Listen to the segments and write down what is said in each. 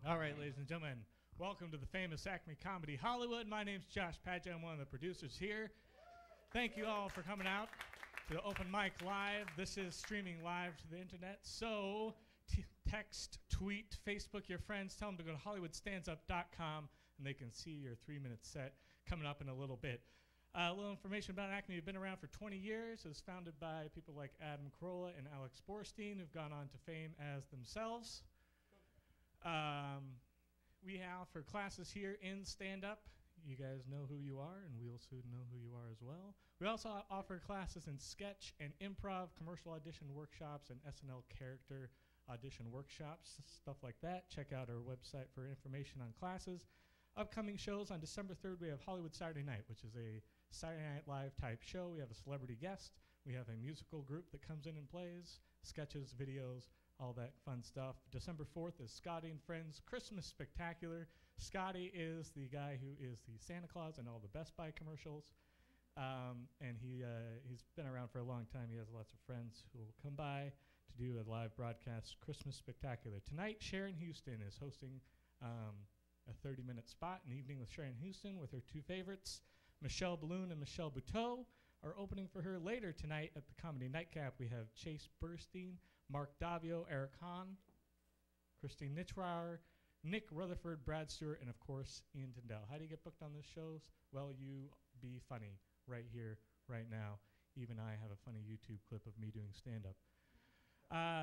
All right, ladies and gentlemen, welcome to the Famous ACME Comedy Hollywood. My name's Josh Paget. I'm one of the producers here. Thank you all for coming out to the Open Mic Live. This is streaming live to the internet. So text, tweet, Facebook your friends. Tell them to go to hollywoodstandsup.com and they can see your 3-minute set coming up in a little bit. A little information about ACME. We've been around for 20 years. It was founded by people like Adam Carolla and Alex Borstein, who've gone on to fame as themselves. We offer classes here in stand-up. You guys know who you are, and we'll soon know who you are as well. We also offer classes in sketch and improv, commercial audition workshops, and SNL character audition workshops, stuff like that. Check out our website for information on classes. Upcoming shows on December 3rd, we have Hollywood Saturday Night, which is a Saturday Night Live type show. We have a celebrity guest. We have a musical group that comes in and plays, sketches, videos, all that fun stuff. December 4th is Scotty and Friends Christmas Spectacular. Scotty is the guy who is the Santa Claus in all the Best Buy commercials. And he's been around for a long time. He has lots of friends who will come by to do a live broadcast Christmas Spectacular. Tonight, Sharon Houston is hosting a 30-minute spot, an evening with Sharon Houston with her two favorites. Michelle Balloon and Michelle Buteau are opening for her later tonight at the Comedy Nightcap. We have Chase Burstein, Mark Davio, Eric Hahn, Christine Nichrower, Nick Rutherford, Brad Stewart, and of course, Ian Tindell. How do you get booked on those shows? Well, you be funny right here, right now. Even I have a funny YouTube clip of me doing stand-up.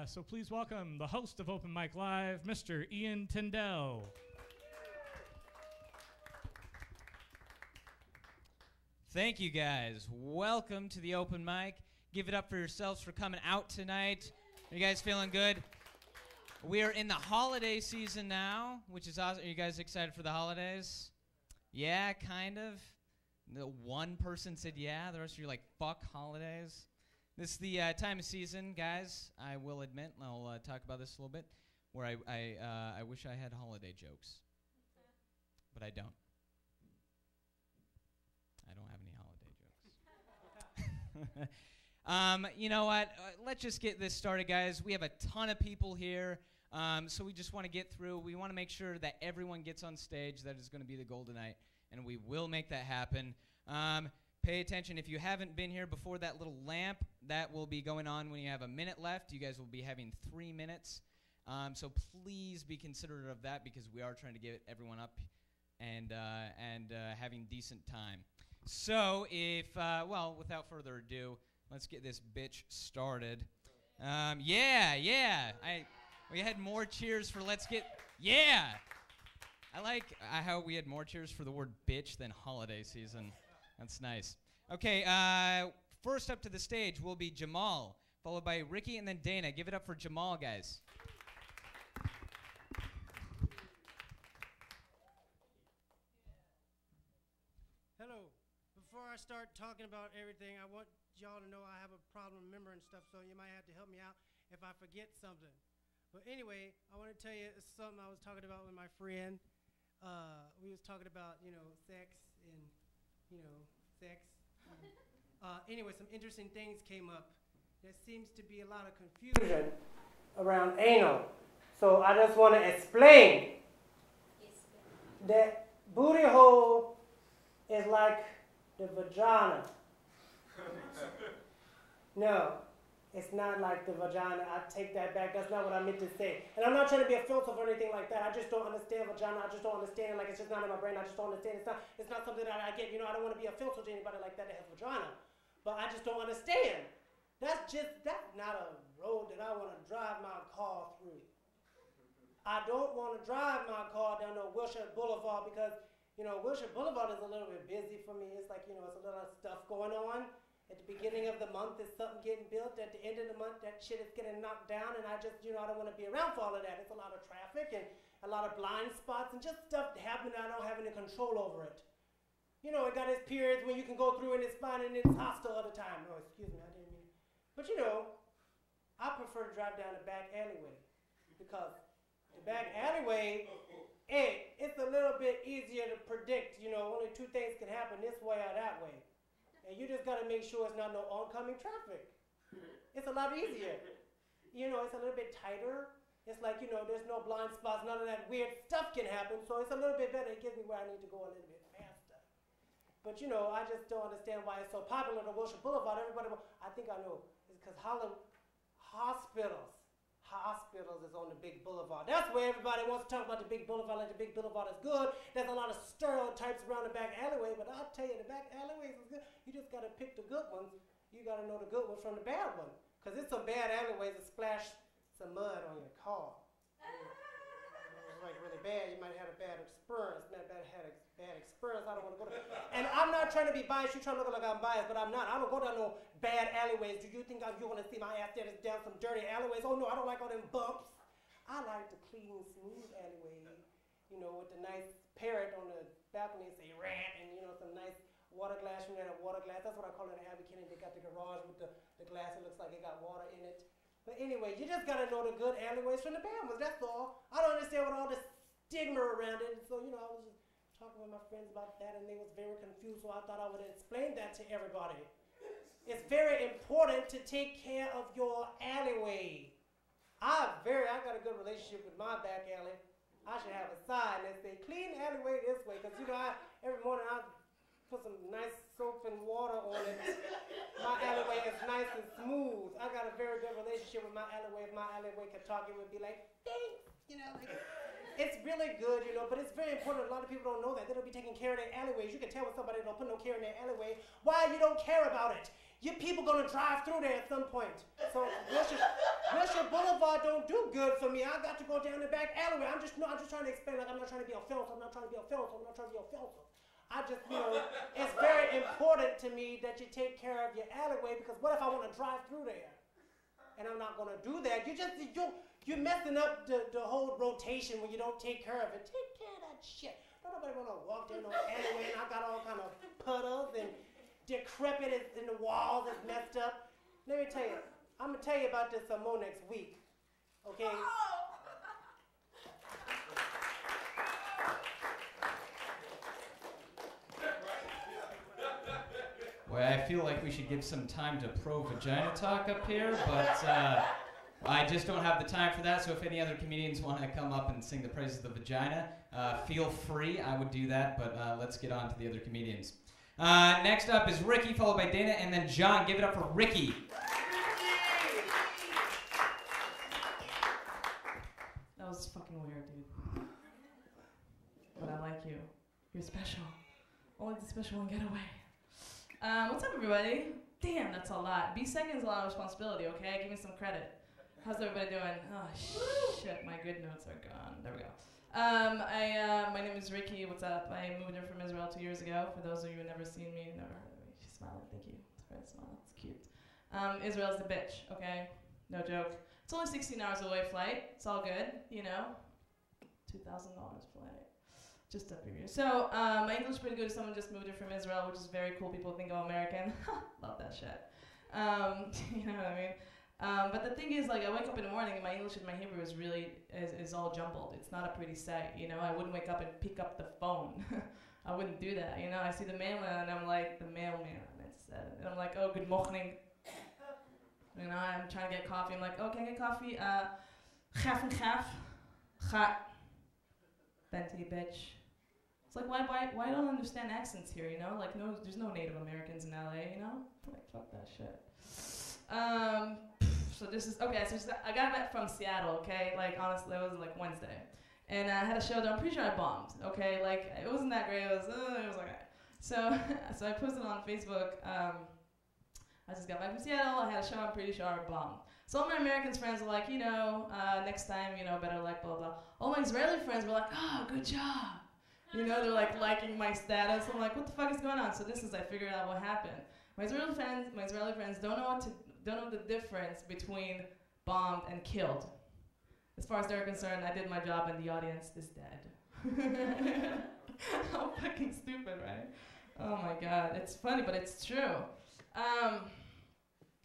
So please welcome the host of Open Mic Live, Mr. Ian Tindell. Thank you, guys. Welcome to the open mic. Give it up for yourselves for coming out tonight. Are you guys feeling good? We are in the holiday season now, which is awesome. Are you guys excited for the holidays? Yeah, kind of. The one person said yeah. The rest of you are like, fuck holidays. This is the time of season, guys. I will admit, and I'll talk about this a little bit, where I wish I had holiday jokes, but I don't. I don't have any holiday jokes. You know what? Let's just get this started, guys. We have a ton of people here, so we just want to get through. We want to make sure that everyone gets on stage. That is going to be the goal tonight, and we will make that happen. Pay attention. If you haven't been here before, that little lamp, that will be going on when you have a minute left. You guys will be having 3 minutes. So please be considerate of that because we are trying to get everyone up and having decent time. So well, without further ado, let's get this bitch started. Yeah. We had more cheers for let's get, yeah. I like how we had more cheers for the word bitch than holiday season. That's nice. Okay, first up to the stage will be Jamal, followed by Ricky and then Dana. Give it up for Jamal, guys. Hello. Before I start talking about everything, I want y'all to know I have a problem remembering stuff, so you might have to help me out if I forget something. But anyway, I want to tell you something I was talking about with my friend. We was talking about, sex and, sex. Anyway, some interesting things came up. There seems to be a lot of confusion around anal. So I just want to explain that booty hole is like the vagina. No, it's not like the vagina. I take that back. That's not what I meant to say. And I'm not trying to be offensive or anything like that. I just don't understand vagina. I just don't understand it. Like, it's just not in my brain. I just don't understand. It's not something that I get. I don't want to be offensive to anybody like that has vagina. But I just don't understand. That's not a road that I want to drive my car through. I don't want to drive my car down to Wilshire Boulevard because, Wilshire Boulevard is a little bit busy for me. It's like, it's a little stuff going on. At the beginning of the month, there's something getting built. At the end of the month, that shit is getting knocked down, and I just, I don't want to be around for all of that. It's a lot of traffic and a lot of blind spots and just stuff happening that I don't have any control over it. It got its periods when you can go through and it's fine and it's hostile all the time. Oh, excuse me, I didn't mean it. But, I prefer to drive down the back alleyway because the back alleyway, it's a little bit easier to predict. Only two things can happen this way or that way. And you just got to make sure it's not no oncoming traffic. It's a lot easier. It's a little bit tighter. It's like, there's no blind spots, none of that weird stuff can happen, so it's a little bit better. It gives me where I need to go a little bit faster. But, I just don't understand why it's so popular to Wilshire Boulevard. Everybody, I think I know. It's because hospitals is on the big boulevard. That's where everybody wants to talk about the big boulevard, like the big boulevard is good. There's a lot of stereotypes around the back alleyway, but I'll tell you, the back alleyways is good. You just got to pick the good ones. You got to know the good one from the bad one. Because it's some bad alleyways that splash some mud on your car. It's like really bad. You might have had a bad experience. I don't want to go there. And I'm not trying to be biased. You're trying to look like I'm biased, but I'm not. I don't go down no bad alleyways. Do you think you're going to see my ass down some dirty alleyways? Oh, no, I don't like all them bumps. I like the clean, smooth alleyway, with the nice parrot on the balcony and say rat, and, some nice water glass. You know, that water glass. That's what I call it in Abbey Kennedy. They got the garage with the glass. It looks like it got water in it. But anyway, you just got to know the good alleyways from the bad ones. That's all. I don't understand what all this stigma around it. So, I was just talking with my friends about that, and they was very confused, so I thought I would explain that to everybody. It's very important to take care of your alleyway. I got a good relationship with my back alley. I should have a sign that say, clean alleyway this way, because, every morning I put some nice soap and water on it. My alleyway is nice and smooth. I got a very good relationship with my alleyway. If my alleyway could talk, it would be like, thanks, it's really good, but it's very important. A lot of people don't know that. They don't be taking care of their alleyways. You can tell when somebody don't put no care in their alleyway why you don't care about it. Your people gonna drive through there at some point. So Wilshire Boulevard don't do good for me. I got to go down the back alleyway. I'm just trying to explain, like I'm not trying to be a filter. I just, it's very important to me that you take care of your alleyway, because what if I want to drive through there? And I'm not gonna do that. You're messing up the whole rotation when you don't take care of it. Take care of that shit. Don't nobody want to walk down no alleyway, and I got all kind of puddles and decrepit in the walls that's messed up. Let me tell you, I'm going to tell you about this some more next week. Okay? Well, I feel like we should give some time to pro-vagina talk up here, but I just don't have the time for that, so if any other comedians want to come up and sing the praises of the vagina, feel free. I would do that, but let's get on to the other comedians. Next up is Ricky, followed by Dana, and then John. Give it up for Ricky. That was fucking weird, dude. But I like you. You're special. Only the special one get away. What's up, everybody? Damn, that's a lot. Be second is a lot of responsibility, okay? Give me some credit. How's everybody doing? Oh, shit, my good notes are gone. There we go. My name is Ricky. What's up? I moved here from Israel 2 years ago. For those of you who have never seen me, never heard of me. She's smiling. Thank you. It's a great smile. It's cute. Israel's the bitch, okay? No joke. It's only 16 hours away flight. It's all good, $2,000 flight. Just up here. So, my English is pretty good. Someone just moved here from Israel, which is very cool. People think I'm American. Love that shit. You know what I mean? But the thing is, like, I wake up in the morning and my English and my Hebrew is all jumbled. It's not a pretty sight, I wouldn't wake up and pick up the phone. I wouldn't do that, I see the mailman and I'm like, the mailman, and I'm like, oh, good morning. I'm trying to get coffee. I'm like, oh, can I get coffee? Gaaf and gaaf. Ga. Venti, bitch. It's like, why don't I understand accents here, Like, no, there's no Native Americans in LA, Like, fuck that shit. So this is, okay, so I got back from Seattle, okay? Like, honestly, it was like Wednesday. And I had a show that I'm pretty sure I bombed, okay? Like, it wasn't that great, it was okay. So I posted on Facebook, I just got back from Seattle, I had a show, I'm pretty sure I bombed. So all my American friends were like, next time, better like blah, blah. All my Israeli friends were like, oh, good job. They're like liking my status. I'm like, what the fuck is going on? So I figured out what happened. My Israeli friends don't know the difference between bombed and killed. As far as they're concerned, I did my job and the audience is dead. How fucking stupid, right? Oh my god, it's funny, but it's true.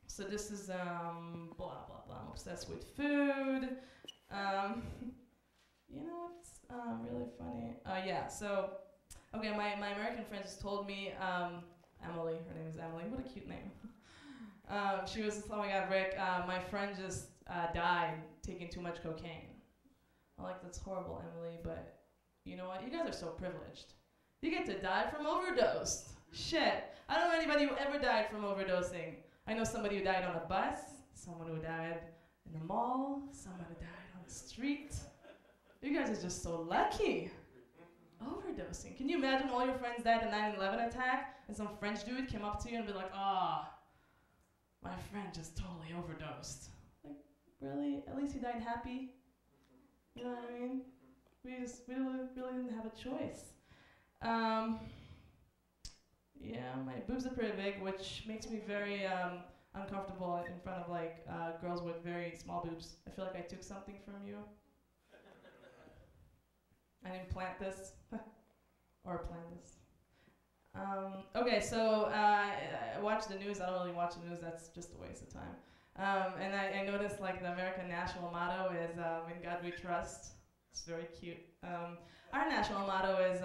So this is blah blah blah. I'm obsessed with food. What's really funny? Yeah. So, okay, my American friend just told me, Emily. Her name is Emily. What a cute name. She was, oh my god, Rick. My friend just died taking too much cocaine. I'm like, that's horrible, Emily, but you know what? You guys are so privileged. You get to die from overdose. Shit. I don't know anybody who ever died from overdosing. I know somebody who died on a bus, someone who died in the mall, someone who died on the street. You guys are just so lucky. Overdosing. Can you imagine all your friends died in a 9/11 attack and some French dude came up to you and be like, my friend just totally overdosed. Like, really? At least he died happy? You know what I mean? We really didn't have a choice. Yeah, my boobs are pretty big, which makes me very uncomfortable in front of like girls with very small boobs. I feel like I took something from you. I didn't plant this, or plan this. Okay, so I watch the news. I don't really watch the news. That's just a waste of time. And I noticed like the American national motto is "In God We Trust." It's very cute. Our national motto is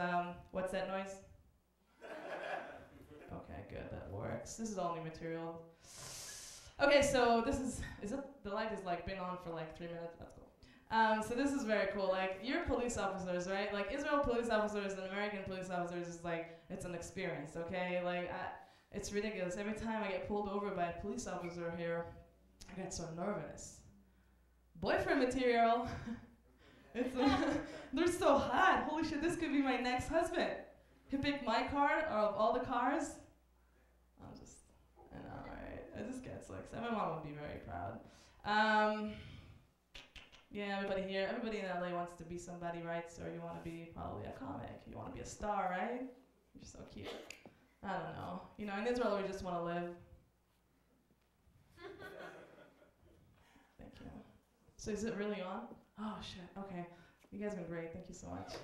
what's that noise? Okay, good. That works. This is all new material. Okay, so this is it? The light is like been on for like 3 minutes. That's cool. So this is very cool. Like, you're police officers, right? Like, Israel police officers and American police officers is like, it's an experience, okay? Like, it's ridiculous. Every time I get pulled over by a police officer here, I get so nervous. Boyfriend material. It's they're so hot. Holy shit, this could be my next husband. He picked my car out of all the cars. I know, right? I just get so excited. My mom would be very proud. Yeah, everybody in LA wants to be somebody, right? So you want to be probably a comic. You want to be a star, right? You're so cute. I don't know. You know, in Israel, we just want to live. Thank you. So is it really on? Oh, shit. Okay. You guys have been great. Thank you so much.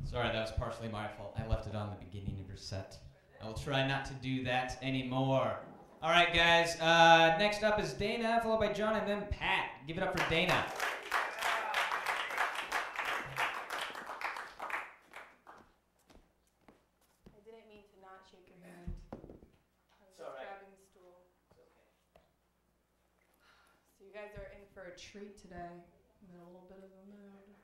Sorry, that was partially my fault. I left it on the beginning of your set. I will try not to do that anymore. All right, guys. Next up is Dana, followed by John, and then Pat. Give it up for Dana. I didn't mean to not shake your hand. I was just grabbing the stool. It's okay. So you guys are in for a treat today. I'm in a little bit of a mood.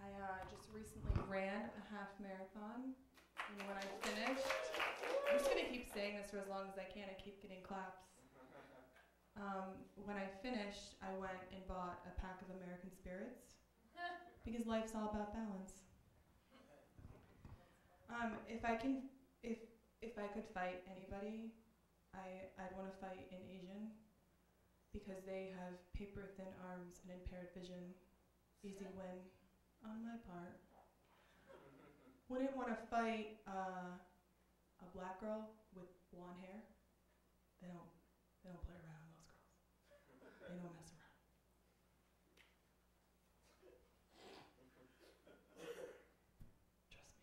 I just recently ran a half marathon. And when I finished, I'm just going to keep saying this for as long as I can and keep getting claps. When I finished, I went and bought a pack of American Spirits because life's all about balance. If I could fight anybody, I'd want to fight an Asian because they have paper-thin arms and impaired vision. Easy win on my part. Wouldn't want to fight a black girl with blonde hair. They don't play around, those girls. They don't mess around. Trust me,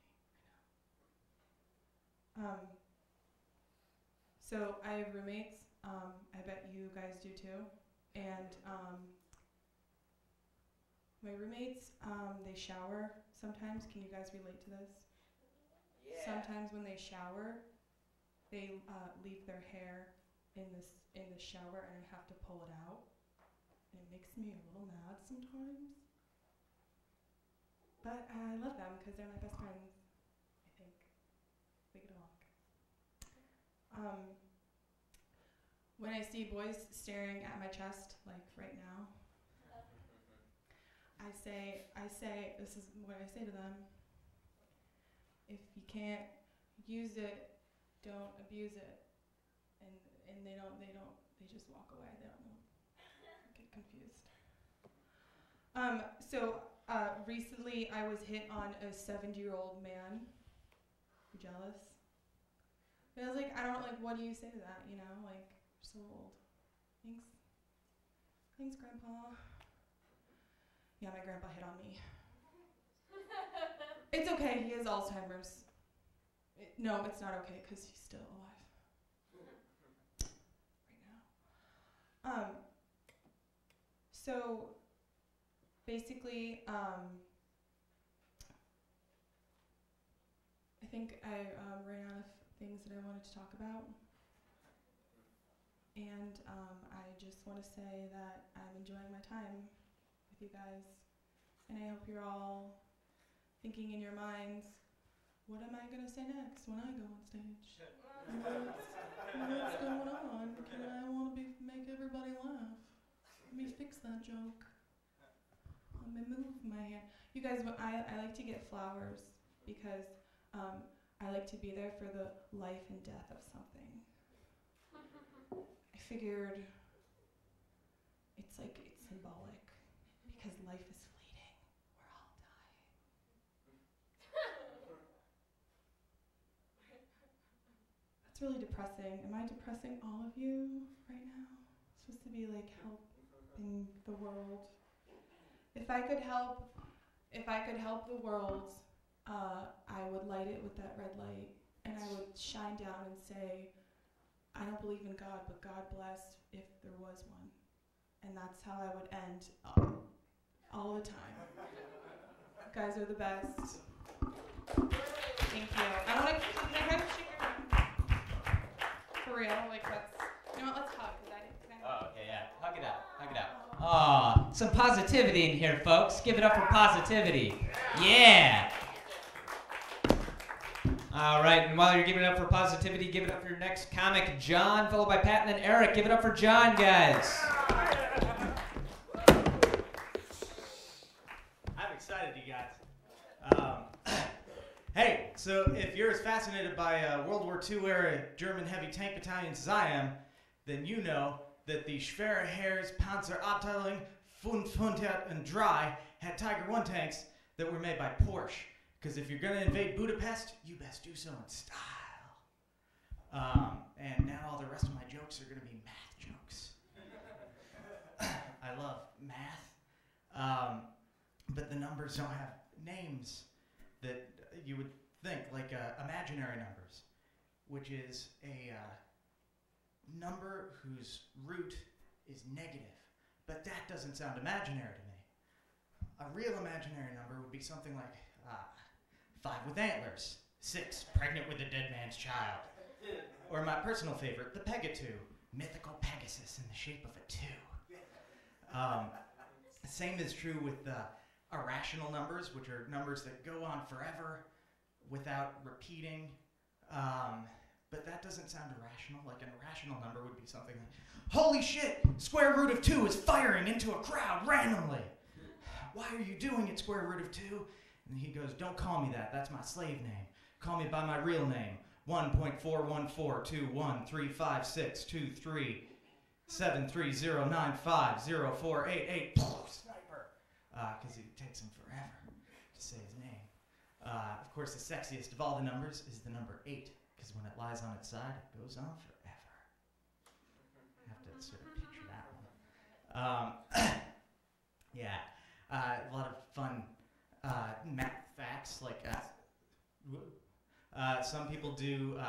I know. So I have roommates. I bet you guys do too. And my roommates, they shower sometimes. Can you guys relate to this? Yeah. Sometimes when they shower, they leave their hair in the shower and I have to pull it out. And it makes me a little mad sometimes. But I love them because they're my best friends, I think. We get along. When I see boys staring at my chest, like right now, I say, this is what I say to them. If you can't use it, don't abuse it. And they just walk away. They don't know. Get confused. Recently I was hit on a 70-year-old man. Jealous. And I was like, what do you say to that? You know, like, you're so old. Thanks, Grandpa. Yeah, my grandpa hit on me. It's okay, he has Alzheimer's. No, it's not okay, because he's still alive. Right now. So, basically, I think I ran out of things that I wanted to talk about. And I just want to say that I'm enjoying my time with you guys. And I hope you're all thinking in your minds, what am I going to say next when I go on stage? What's going on? I want to make everybody laugh. Let me fix that joke. Let me move my hand. You guys, I like to get flowers because I like to be there for the life and death of something. I figured it's symbolic because life is fleeting. We're all dying. That's really depressing. Am I depressing all of you right now? It's supposed to be like helping the world. If I could help the world, I would light it with that red light, and I would shine down and say, I don't believe in God, but God bless if there was one. And that's how I would end all the time. You guys are the best. Thank you. I don't like to shake your hand. For real, like that's, you know what, let's hug. Oh, okay, yeah. Hug it out. Hug it out. Aw, some positivity in here, folks. Give it up for positivity. Yeah. All right, and while you're giving it up for positivity, give it up for your next comic, John, followed by Pat and then Eric. Give it up for John, guys. I'm excited, you guys. Hey, so if you're as fascinated by World War II era German heavy tank battalions as I am, then you know that the Schwere Heers Panzerabteilung 503 had Tiger I tanks that were made by Porsche. Because if you're going to invade Budapest, you best do so in style. And now all the rest of my jokes are going to be math jokes. I love math. But the numbers don't have names that you would think, like imaginary numbers, which is a number whose root is negative. But that doesn't sound imaginary to me. A real imaginary number would be something like 5 with antlers, 6 pregnant with a dead man's child. Or my personal favorite, the Paget 2, mythical Pegasus in the shape of a 2. Same is true with irrational numbers, which are numbers that go on forever without repeating. But that doesn't sound irrational. Like an irrational number would be something like, holy shit, square root of 2 is firing into a crowd randomly. Why are you doing it, square root of 2? And he goes, don't call me that. That's my slave name. Call me by my real name. 1.4142135623730950488. Sniper. Because it takes him forever to say his name. Of course, the sexiest of all the numbers is the number 8. Because when it lies on its side, it goes on forever. I have to sort of picture that one. Yeah. A lot of fun math facts, like some people do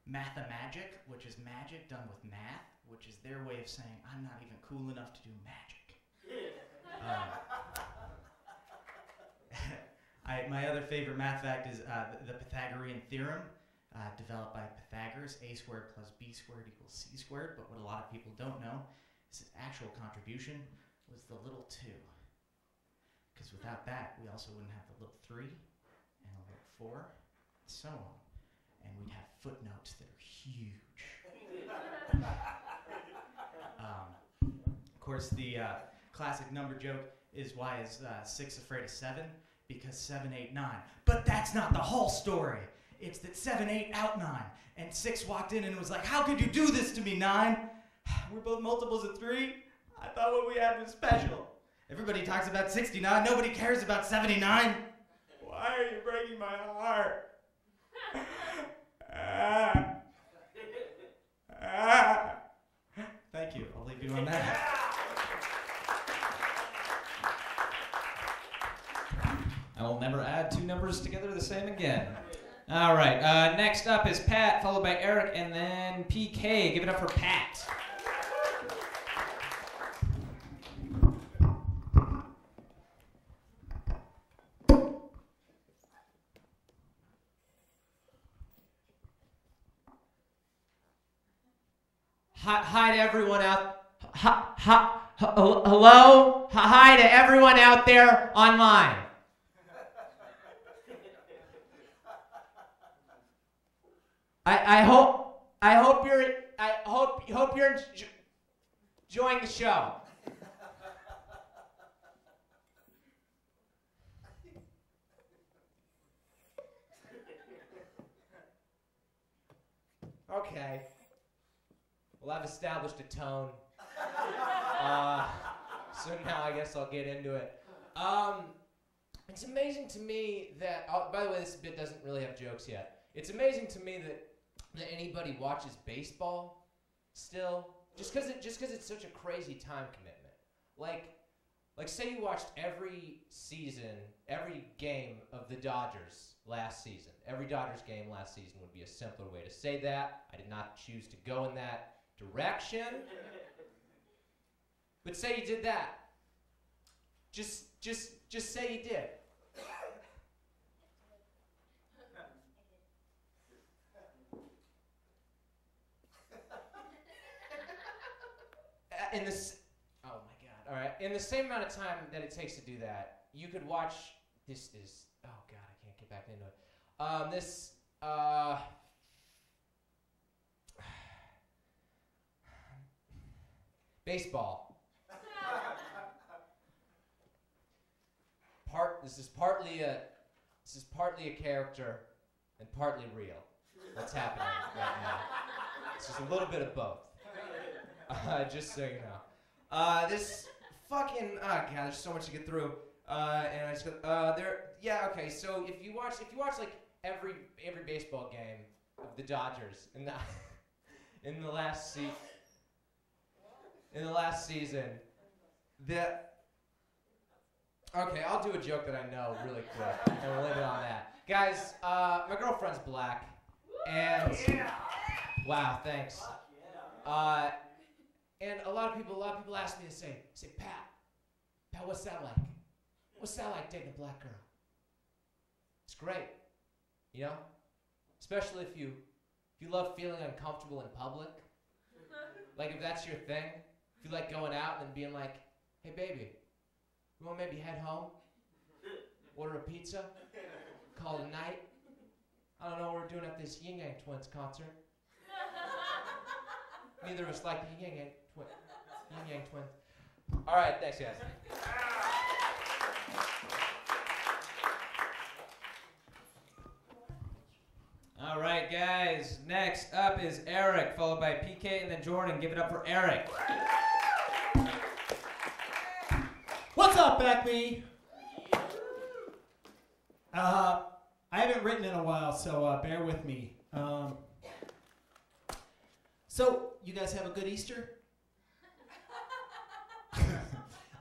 mathamagic, which is magic done with math, which is their way of saying, I'm not even cool enough to do magic. My other favorite math fact is the Pythagorean theorem, developed by Pythagoras, a squared plus b squared equals c squared, but what a lot of people don't know is his actual contribution was the little 2. Because without that, we also wouldn't have the little 3 and a little 4, and so on. And we'd have footnotes that are huge. Of course, the classic number joke is why is 6 afraid of 7? Because 7 ate 9. But that's not the whole story. It's that 7 ate out 9. And 6 walked in and was like, how could you do this to me, 9? We're both multiples of 3. I thought what we had was special. Everybody talks about 69. Nobody cares about 79. Why are you breaking my heart? Thank you. I'll leave you on that. I will never add 2 numbers together the same again. All right. Next up is Pat, followed by Eric, and then PK. Give it up for Pat. hi to everyone out. Hello. Hi to everyone out there online. I hope you're enjoying the show. Okay. Well, I've established a tone. So now I guess I'll get into it. It's amazing to me that, by the way, this bit doesn't really have jokes yet. It's amazing to me that anybody watches baseball still, just because it's such a crazy time commitment. Like say you watched every season, every game of the Dodgers last season. Every Dodgers game last season would be a simpler way to say that. I did not choose to go in that direction. But say you did that. Just say you did. Oh my God! All right. In the same amount of time that it takes to do that, you could watch. This is. Oh God! I can't get back into it. Baseball. This is partly a character and partly real. What's happening right now? It's just a little bit of both. Just so you know. This fucking God, there's so much to get through. And I just go okay. So if you watch like every baseball game of the Dodgers in the last season, okay, I'll do a joke that I know really quick, and we'll leave it on that. Guys, my girlfriend's black, and wow, thanks. And a lot of people ask me to say, Pat, what's that like? What's that like dating a black girl? It's great, you know, especially if you love feeling uncomfortable in public. Like if that's your thing, if you like going out and then being like, hey baby, you want to maybe head home? Order a pizza? Call it a night? I don't know what we're doing at this Yin Yang Twins concert. Neither of us like the Yin Yang Twins. All right, thanks guys. All right, guys. Next up is Eric, followed by PK and then Jordan. Give it up for Eric. What's up, ACME? I haven't written in a while, so bear with me. So, you guys have a good Easter?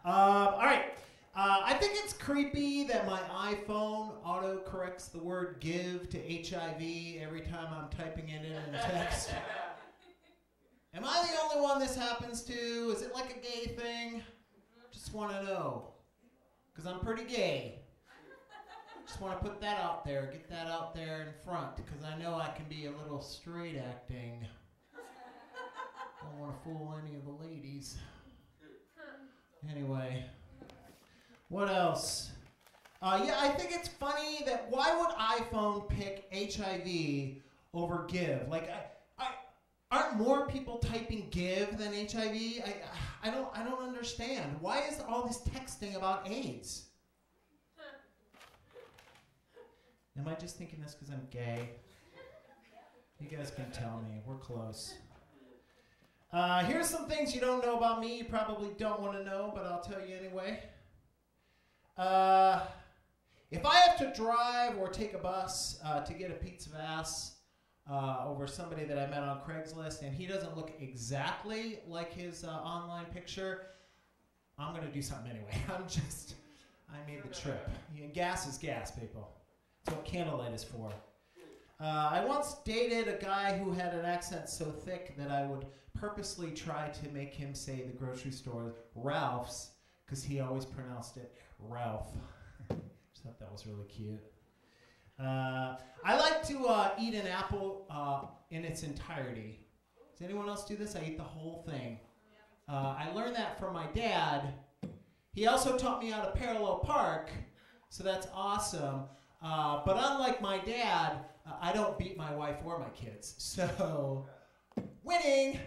All right. I think it's creepy that my iPhone auto-corrects the word give to HIV every time I'm typing it in text. Am I the only one this happens to? Is it like a gay thing? Just want to know. Because I'm pretty gay. Just want to put that out there, get that out there in front, because I know I can be a little straight acting. Don't want to fool any of the ladies. Anyway, what else? Yeah, I think it's funny that why would iPhone pick HIV over give? Like, aren't more people typing give than HIV? I don't understand. Why is all this texting about AIDS? Am I just thinking this because I'm gay? You guys can tell me. We're close. Here's some things you don't know about me. You probably don't want to know, but I'll tell you anyway. If I have to drive or take a bus to get a pizza of ass over somebody that I met on Craigslist and he doesn't look exactly like his online picture, I'm going to do something anyway. I made the trip. Gas is gas, people. That's what candlelight is for. I once dated a guy who had an accent so thick that I would purposely try to make him say the grocery store Ralph's because he always pronounced it Ralph. Just thought that was really cute. I like to eat an apple in its entirety. Does anyone else do this? I eat the whole thing. I learned that from my dad. He also taught me how to parallel park, so that's awesome. But unlike my dad, I don't beat my wife or my kids. So, winning!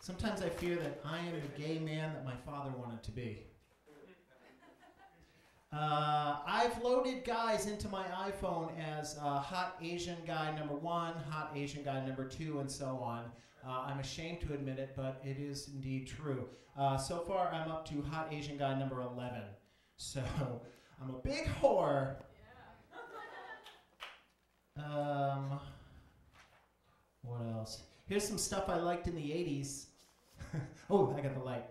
Sometimes I fear that I am the gay man that my father wanted to be. I've loaded guys into my iPhone as hot Asian guy number 1, hot Asian guy number 2, and so on. I'm ashamed to admit it, but it is indeed true. So far, I'm up to hot Asian guy number 11. So, I'm a big whore. What else? Here's some stuff I liked in the 80s. Oh, I got the light.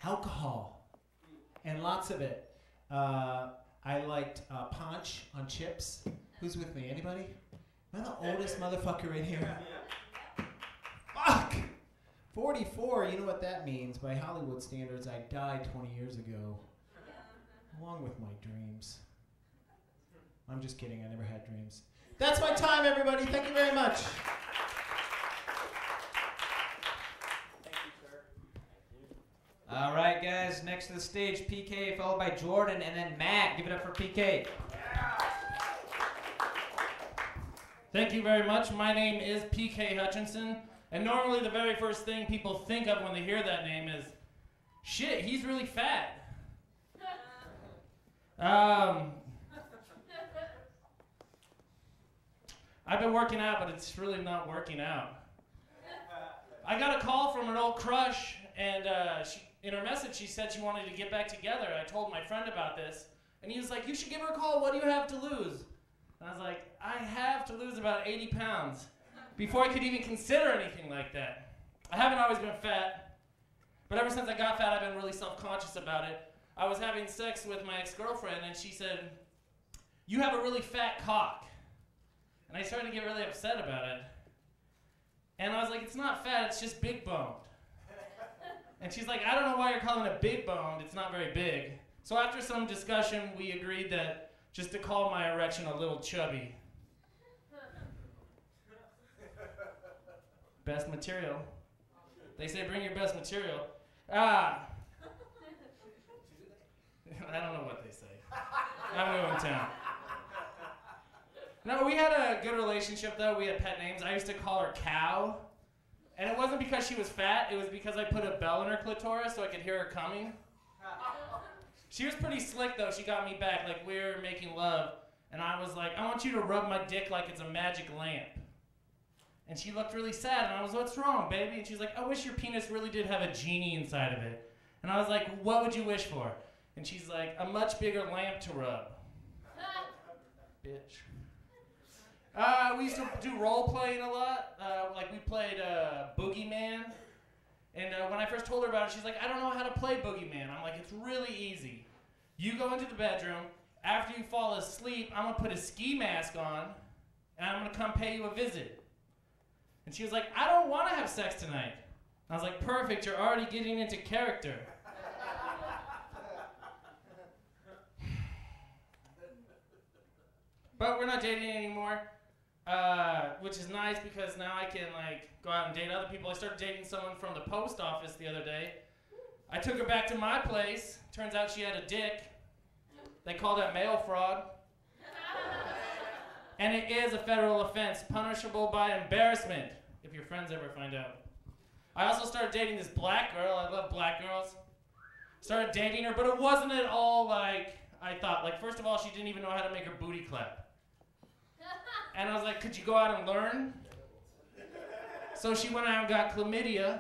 Alcohol. And lots of it. I liked Punch on chips. Who's with me? Anybody? Am I the oldest motherfucker in here? Fuck! 44, you know what that means. By Hollywood standards, I died 20 years ago. Along with my dreams. I'm just kidding, I never had dreams. That's my time, everybody. Thank you very much. All right, guys. Next to the stage, PK, followed by Jordan, and then Matt. Give it up for PK. Thank you very much. My name is PK Hutchinson, and normally the very first thing people think of when they hear that name is, shit, he's really fat. I've been working out, but it's really not working out. I got a call from an old crush, and in her message she said she wanted to get back together. I told my friend about this, and he was like, you should give her a call. What do you have to lose? And I was like, I have to lose about 80 pounds before I could even consider anything like that. I haven't always been fat, but ever since I got fat, I've been really self-conscious about it. I was having sex with my ex-girlfriend, and she said, you have a really fat cock. And I started to get really upset about it. And I was like, it's not fat, it's just big boned. And she's like, I don't know why you're calling it big boned, it's not very big. So after some discussion, we agreed that just to call my erection a little chubby. Best material. They say bring your best material. I don't know what they say. I'm new in town. No, we had a good relationship though. We had pet names. I used to call her Cow. And it wasn't because she was fat, it was because I put a bell in her clitoris so I could hear her coming. She was pretty slick though. She got me back, like we were making love. And I was like, I want you to rub my dick like it's a magic lamp. And she looked really sad and I was, what's wrong, baby? And she's like, I wish your penis really did have a genie inside of it. And I was like, what would you wish for? And she's like, a much bigger lamp to rub. Bitch. We used to do role playing a lot. Like we played Boogeyman. And when I first told her about it, she's like, I don't know how to play Boogeyman. I'm like, it's really easy. You go into the bedroom. After you fall asleep, I'm going to put a ski mask on. And I'm going to come pay you a visit. And she was like, I don't want to have sex tonight. I was like, perfect. You're already getting into character. But we're not dating anymore. Which is nice because now I can like go out and date other people. I started dating someone from the post office the other day. I took her back to my place. Turns out she had a dick. They call that mail fraud. And it is a federal offense, punishable by embarrassment, if your friends ever find out. I also started dating this black girl. I love black girls. Started dating her, but it wasn't at all like I thought. Like, first of all, she didn't even know how to make her booty clap. And I was like, could you go out and learn? So she went out and got chlamydia.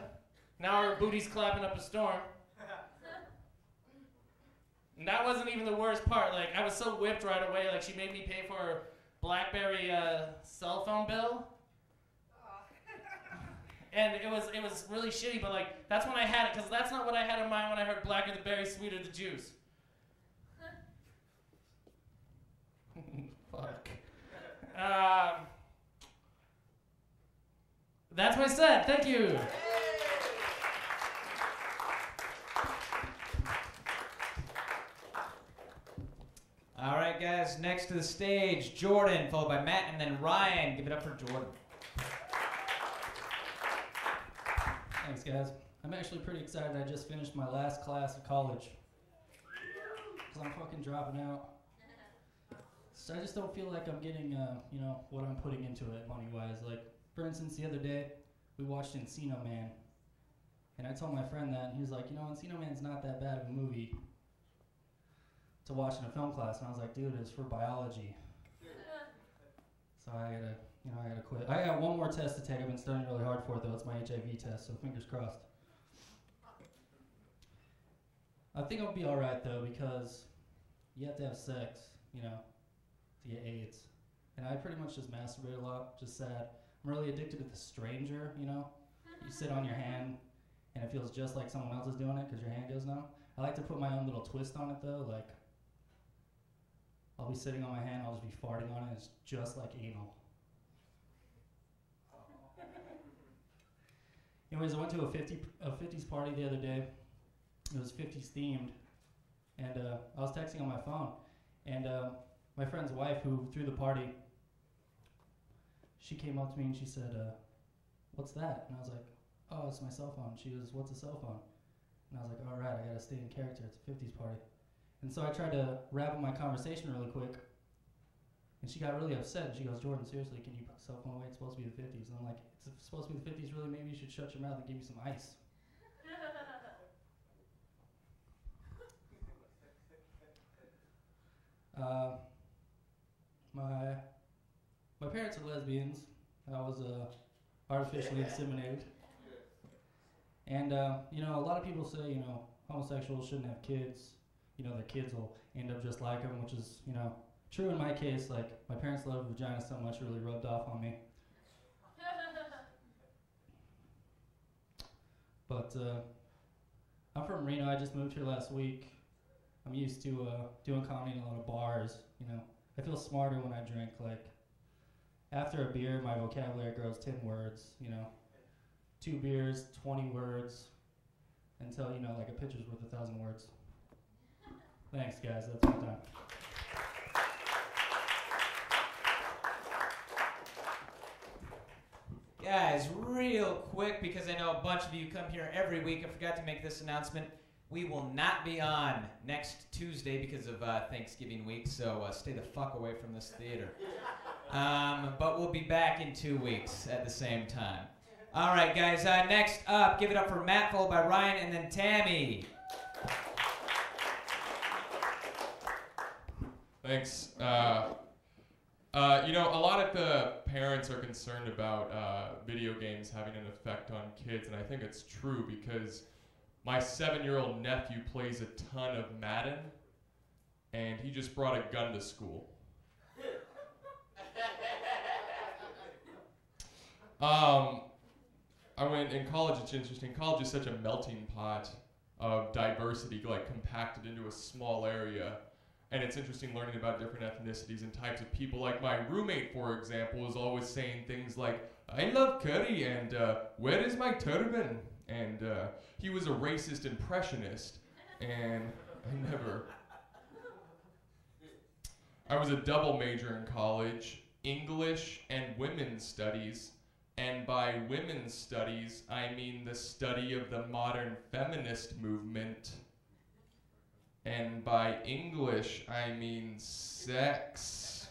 Now her booty's clapping up a storm. And that wasn't even the worst part. Like, I was so whipped right away. Like, she made me pay for her BlackBerry cell phone bill. And it was really shitty, but like, that's when I had it, because that's not what I had in mind when I heard blacker the berry, sweeter the juice. Fuck. That's my set. Thank you. All right, guys. Next to the stage Jordan, followed by Matt, and then Ryan. Give it up for Jordan. Thanks, guys. I'm actually pretty excited. I just finished my last class of college. Because I'm fucking dropping out. So I just don't feel like I'm getting, what I'm putting into it money-wise. Like, for instance, the other day, we watched Encino Man. And I told my friend that, and he was like, Encino Man's not that bad of a movie to watch in a film class. And I was like, dude, it's for biology. So I gotta quit. I got one more test to take. I've been studying really hard for it, though. It's my HIV test, so fingers crossed. I think I'll be alright, though, because you have to have sex, to get AIDS. And I pretty much just masturbate a lot, just sad. I'm really addicted to the stranger, You sit on your hand, and it feels just like someone else is doing it because your hand goes numb. I like to put my own little twist on it, though. Like, I'll be sitting on my hand, I'll just be farting on it, and it's just like anal. Anyways, I went to a 50s party the other day. It was 50s themed, and I was texting on my phone, and my friend's wife, who threw the party, she came up to me and she said, "What's that?" And I was like, "Oh, it's my cell phone." She goes, "What's a cell phone?" And I was like, "All right, I gotta stay in character. It's a 50s party." And so I tried to wrap up my conversation really quick, and she got really upset. And she goes, "Jordan, seriously, can you put the cell phone away? It's supposed to be the 50s." And I'm like, "It's supposed to be the 50s, really? Maybe you should shut your mouth and give me some ice." My parents are lesbians. I was artificially inseminated. And, a lot of people say, homosexuals shouldn't have kids. Their kids will end up just like them, which is, true in my case. Like, my parents love vagina so much, it really rubbed off on me. But I'm from Reno. I just moved here last week. I'm used to doing comedy in a lot of bars, I feel smarter when I drink. Like, after a beer, my vocabulary grows 10 words, 2 beers, 20 words, until, like a picture's worth 1,000 words. Thanks, guys. That's my time. Guys, real quick, because I know a bunch of you come here every week. I forgot to make this announcement. We will not be on next Tuesday because of Thanksgiving week, so stay the fuck away from this theater. But we'll be back in 2 weeks at the same time. All right, guys, next up, give it up for Matt, followed by Ryan, and then Tammy. Thanks. A lot of the parents are concerned about video games having an effect on kids, and I think it's true because my 7-year-old nephew plays a ton of Madden, and he just brought a gun to school. I went in college. It's interesting. College is such a melting pot of diversity, like compacted into a small area. And it's interesting learning about different ethnicities and types of people. Like my roommate, for example, is always saying things like, "I love curry," and "Where is my turban?" And he was a racist impressionist, and I was a double major in college, English and women's studies. And by women's studies, I mean the study of the modern feminist movement. And by English, I mean sex.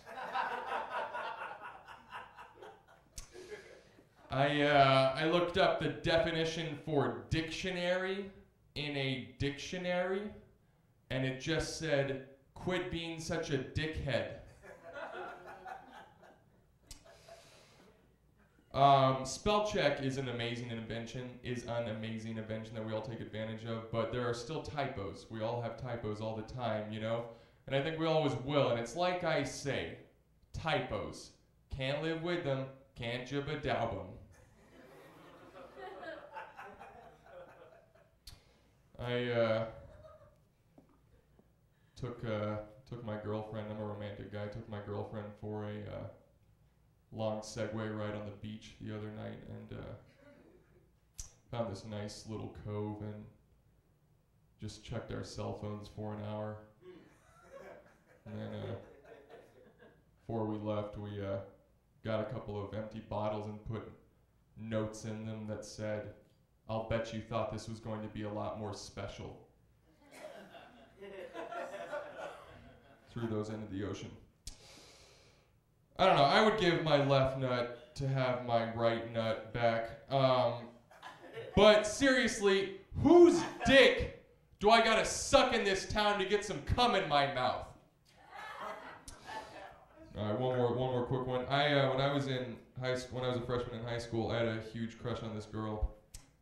I looked up the definition for dictionary in a dictionary, and it just said, "Quit being such a dickhead." Spell check is an amazing invention that we all take advantage of, but there are still typos. We all have typos all the time, and I think we always will, and it's like I say, typos. Can't live with them, can't jibba-doub them. I took my girlfriend, I'm a romantic guy, took my girlfriend for a long Segway ride on the beach the other night, and found this nice little cove and just checked our cell phones for an hour. And then before we left, we got a couple of empty bottles and put notes in them that said, "I'll bet you thought this was going to be a lot more special." Threw those into the ocean. I don't know. I would give my left nut to have my right nut back. But seriously, whose dick do I gotta suck in this town to get some cum in my mouth? All right, one more quick one. When I was in high school, when I was a freshman in high school, I had a huge crush on this girl,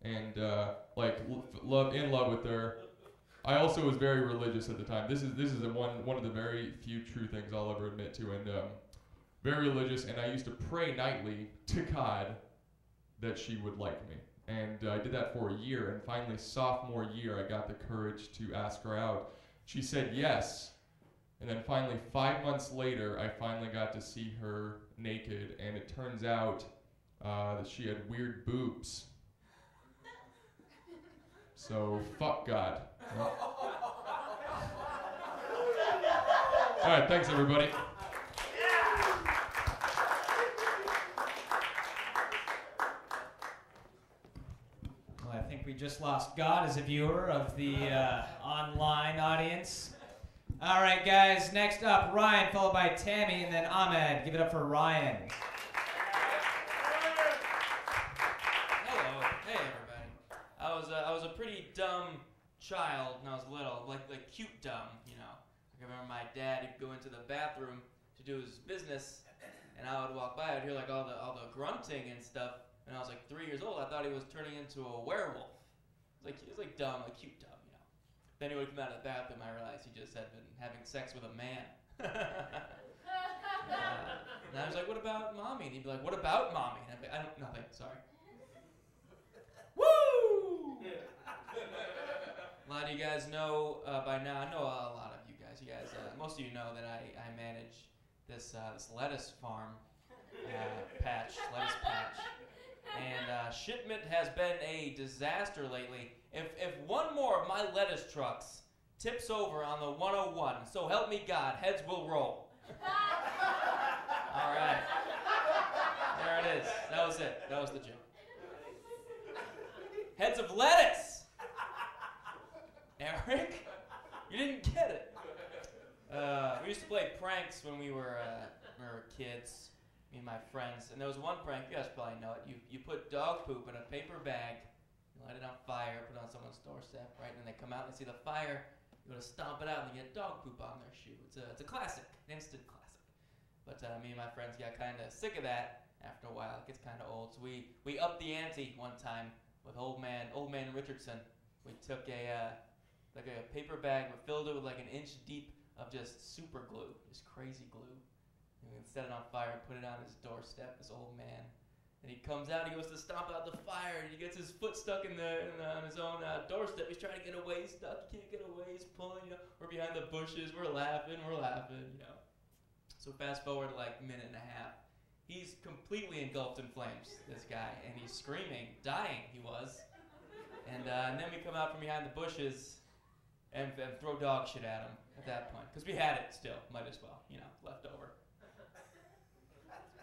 and in love with her. I also was very religious at the time. This is one of the very few true things I'll ever admit to, and very religious. And I used to pray nightly to God that she would like me, and I did that for a year. And finally, sophomore year, I got the courage to ask her out. She said yes. And then finally, 5 months later, I finally got to see her naked, and it turns out that she had weird boobs. So, fuck God. All right, thanks, everybody. Well, I think we just lost God as a viewer of the online audience. All right, guys, next up, Ryan, followed by Tammy, and then Ahmed. Give it up for Ryan. Hello. Hey, everybody. I was a pretty dumb child when I was little, like cute dumb, you know. I remember my dad, he'd go into the bathroom to do his business, and I would walk by, I'd hear like all the grunting and stuff. When I was like 3 years old, I thought he was turning into a werewolf. It was like dumb, like cute dumb. Then he would come out of the bathroom, I realized he just had been having sex with a man. And I was like, what about mommy? And he'd be like, what about mommy? And I'd be, nothing, sorry. Woo! A lot of you guys know by now, I know a lot of you guys, most of you know that I manage this lettuce farm lettuce patch. And shipment has been a disaster lately. If one more of my lettuce trucks tips over on the 101, so help me God, heads will roll. All right. There it is. That was it. That was the joke. Heads of lettuce. Eric, you didn't get it. We used to play pranks when we were kids, me and my friends. And there was one prank, you guys probably know it. You put dog poop in a paper bag, you light it on fire, put it on someone's doorstep, right? And then they come out and they see the fire, you go to stomp it out and they get dog poop on their shoe. It's a classic, an instant classic. But me and my friends got kind of sick of that after a while. It gets kind of old. So we upped the ante one time with old man Richardson. We took a paper bag, we filled it with like an inch deep of just super glue, just crazy glue. And we set it on fire, put it on his doorstep, this old man. And he comes out, he goes to stomp out the fire, and he gets his foot stuck on his own doorstep. He's trying to get away, he's stuck, he can't get away, he's pulling, you know. We're behind the bushes, we're laughing, you know. So fast forward like a minute and a half. He's completely engulfed in flames, this guy, and he's screaming, dying, he was. And then we come out from behind the bushes and throw dog shit at him at that point. Because we had it still, might as well, you know, left over.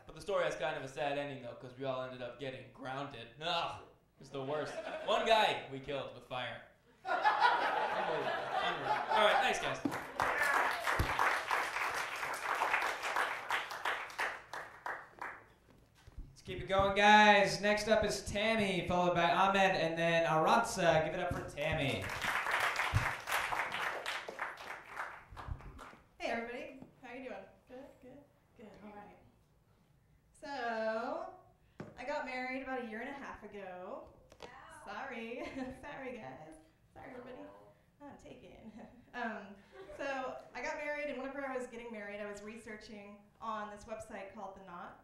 But the story has kind of a sad ending, though, because we all ended up getting grounded. Ugh, it's the worst. One guy we killed with fire. Unreal. All right, thanks, guys. Let's keep it going, guys. Next up is Tammy, followed by Ahmed, and then Aranza. Give it up for Tammy. Hey, everybody. How you doing? Good. All right. So, I got married about 1.5 years ago. Sorry. Sorry, guys. Sorry, everybody. I'm taken. So, I got married, and whenever I was getting married, I was researching on this website called The Knot.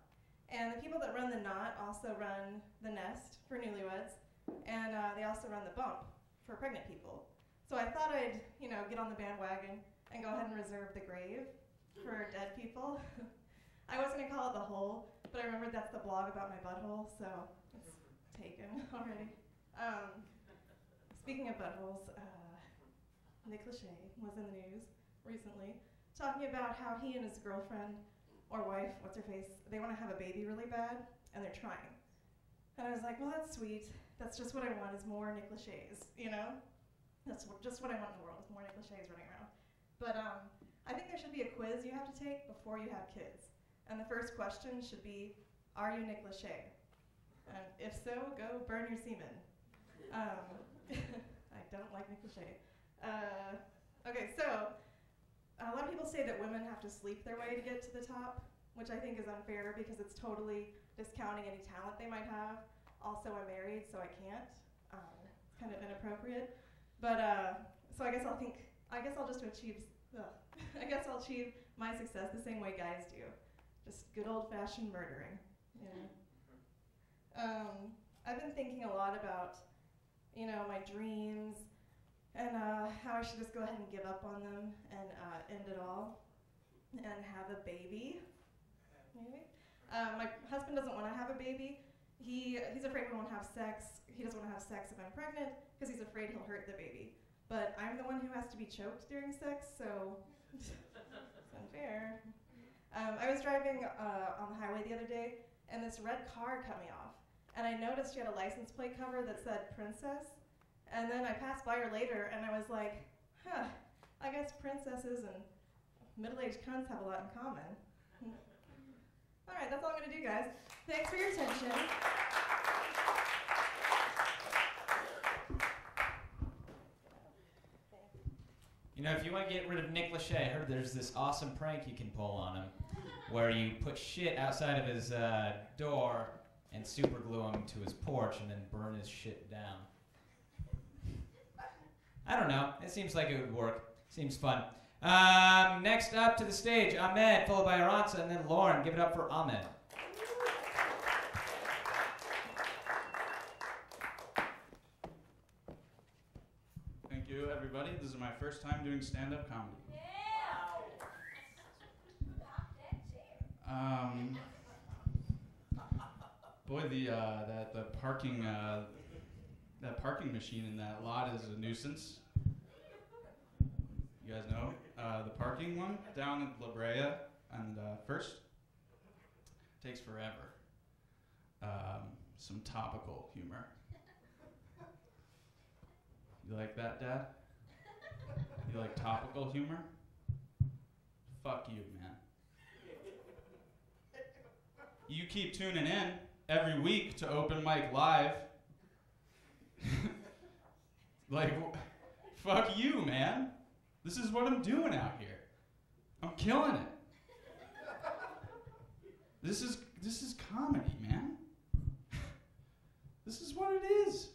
And the people that run The Knot also run The Nest for newlyweds, and they also run The Bump for pregnant people. So I thought I'd, get on the bandwagon and go ahead and reserve The Grave for dead people. I was going to call it The Hole, but I remembered that's the blog about my butthole, so it's taken already. Speaking of buttholes, Nick Lachey was in the news recently talking about how he and his girlfriend or wife, what's her face, they want to have a baby really bad, and they're trying. And I was like, well, that's sweet. That's just what I want is more Nick Lachey's, you know? That's just what I want in the world is more Nick Lachey's running around. But I think there should be a quiz you have to take before you have kids. And the first question should be, are you Nick Lachey? And if so, go burn your semen. I don't like Nick Lachey. Okay, so a lot of people say that women have to sleep their way to get to the top, which I think is unfair because it's totally discounting any talent they might have. Also, I'm married, so I can't. It's kind of inappropriate. But so I guess I'll just achieve. I guess I'll achieve my success the same way guys do, just good old-fashioned murdering. You know. I've been thinking a lot about, you know, my dreams and how I should just go ahead and give up on them and end it all and have a baby. Maybe. My husband doesn't want to have a baby. He's afraid we won't have sex. He doesn't want to have sex if I'm pregnant because he's afraid he'll hurt the baby. But I'm the one who has to be choked during sex, so it's unfair. I was driving on the highway the other day, and this red car cut me off. And I noticed she had a license plate cover that said Princess. And then I passed by her later, and I was like, huh, I guess princesses and middle-aged cunts have a lot in common. All right, that's all I'm going to do, guys. Thanks for your attention. You know, if you want to get rid of Nick Lachey, I heard there's this awesome prank you can pull on him where you put shit outside of his door and super glue him to his porch and then burn his shit down. I don't know. It seems like it would work. Seems fun. Next up to the stage, Ahmed, followed by Aranza, and then Lauren. Give it up for Ahmed. Thank you, everybody. This is my first time doing stand-up comedy. Boy, the parking that parking machine in that lot is a nuisance. You guys know the parking one down in La Brea and First takes forever. Some topical humor. You like that, Dad? You like topical humor? Fuck you, man. You keep tuning in every week to Open Mic Live. Like, fuck you, man. This is what I'm doing out here. I'm killing it. This is comedy, man. This is what it is.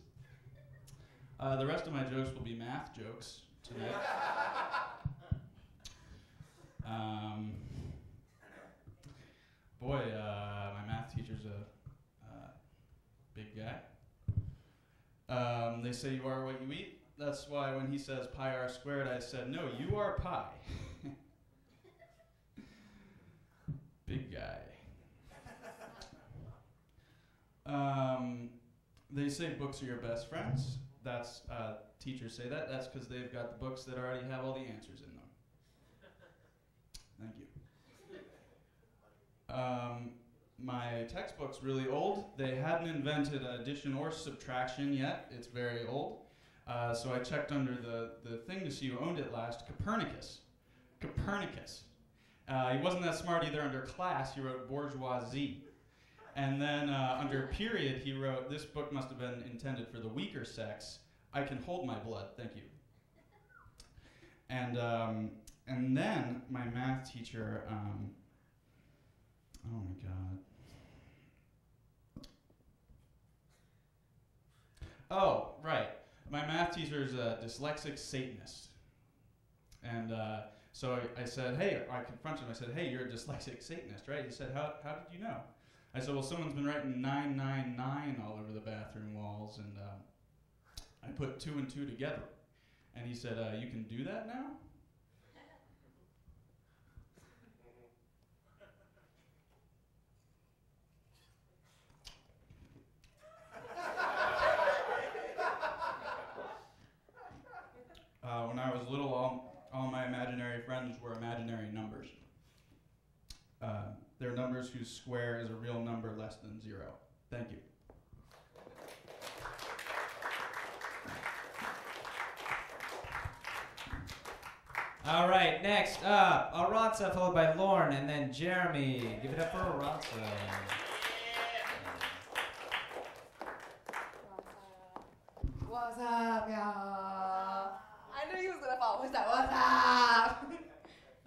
The rest of my jokes will be math jokes tonight. Boy, my math teacher's a big guy. They say you are what you eat. That's why when he says pi r squared, I said, no, you are pi. Big guy. They say books are your best friends. That's teachers say that. That's because they've got the books that already have all the answers in them. Thank you. My textbook's really old. They hadn't invented addition or subtraction yet. It's very old. So I checked under the thing to see who owned it last. Copernicus. He wasn't that smart either under class. He wrote bourgeoisie. And then under period, he wrote, this book must have been intended for the weaker sex. I can hold my blood, thank you. And then my math teacher, oh my God. Oh, right. My math teacher is a dyslexic Satanist. And so I said, hey, I confronted him. I said, hey, you're a dyslexic Satanist, right? He said, how did you know? I said, well, someone's been writing 999 all over the bathroom walls, and I put 2 and 2 together. And he said, you can do that now? When I was little, all my imaginary friends were imaginary numbers. whose square is a real number less than 0. Thank you. All right, next up, Aranza, followed by Lorne, and then Jeremy. Give it up for Aranza. What's up, y'all? I knew you was gonna fall. What's up?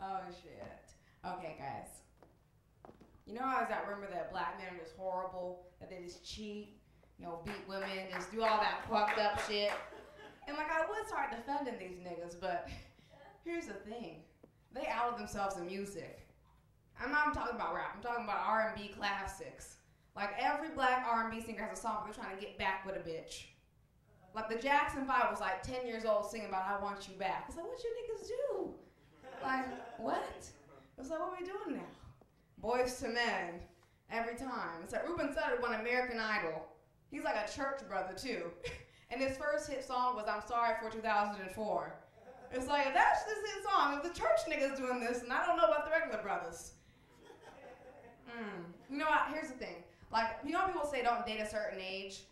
Oh, shit. Okay, guys. You know how I was that rumor that black men are just horrible, that they just cheat, beat women, just do all that fucked up shit? And, I would start defending these niggas, but here's the thing. They outed themselves in music. I'm not talking about rap. I'm talking about R&B classics. Every black R&B singer has a song where they're trying to get back with a bitch. The Jackson 5 was 10 years old singing about I want you back. It's what you niggas do? What? It's what are we doing now? Boys to Men, every time. It's Ruben Sutter won American Idol. He's a church brother too. And his first hit song was I'm Sorry for 2004. It's that's this hit song. If the church niggas doing this, and I don't know about the regular brothers. You know what? Here's the thing. People say don't date a certain age.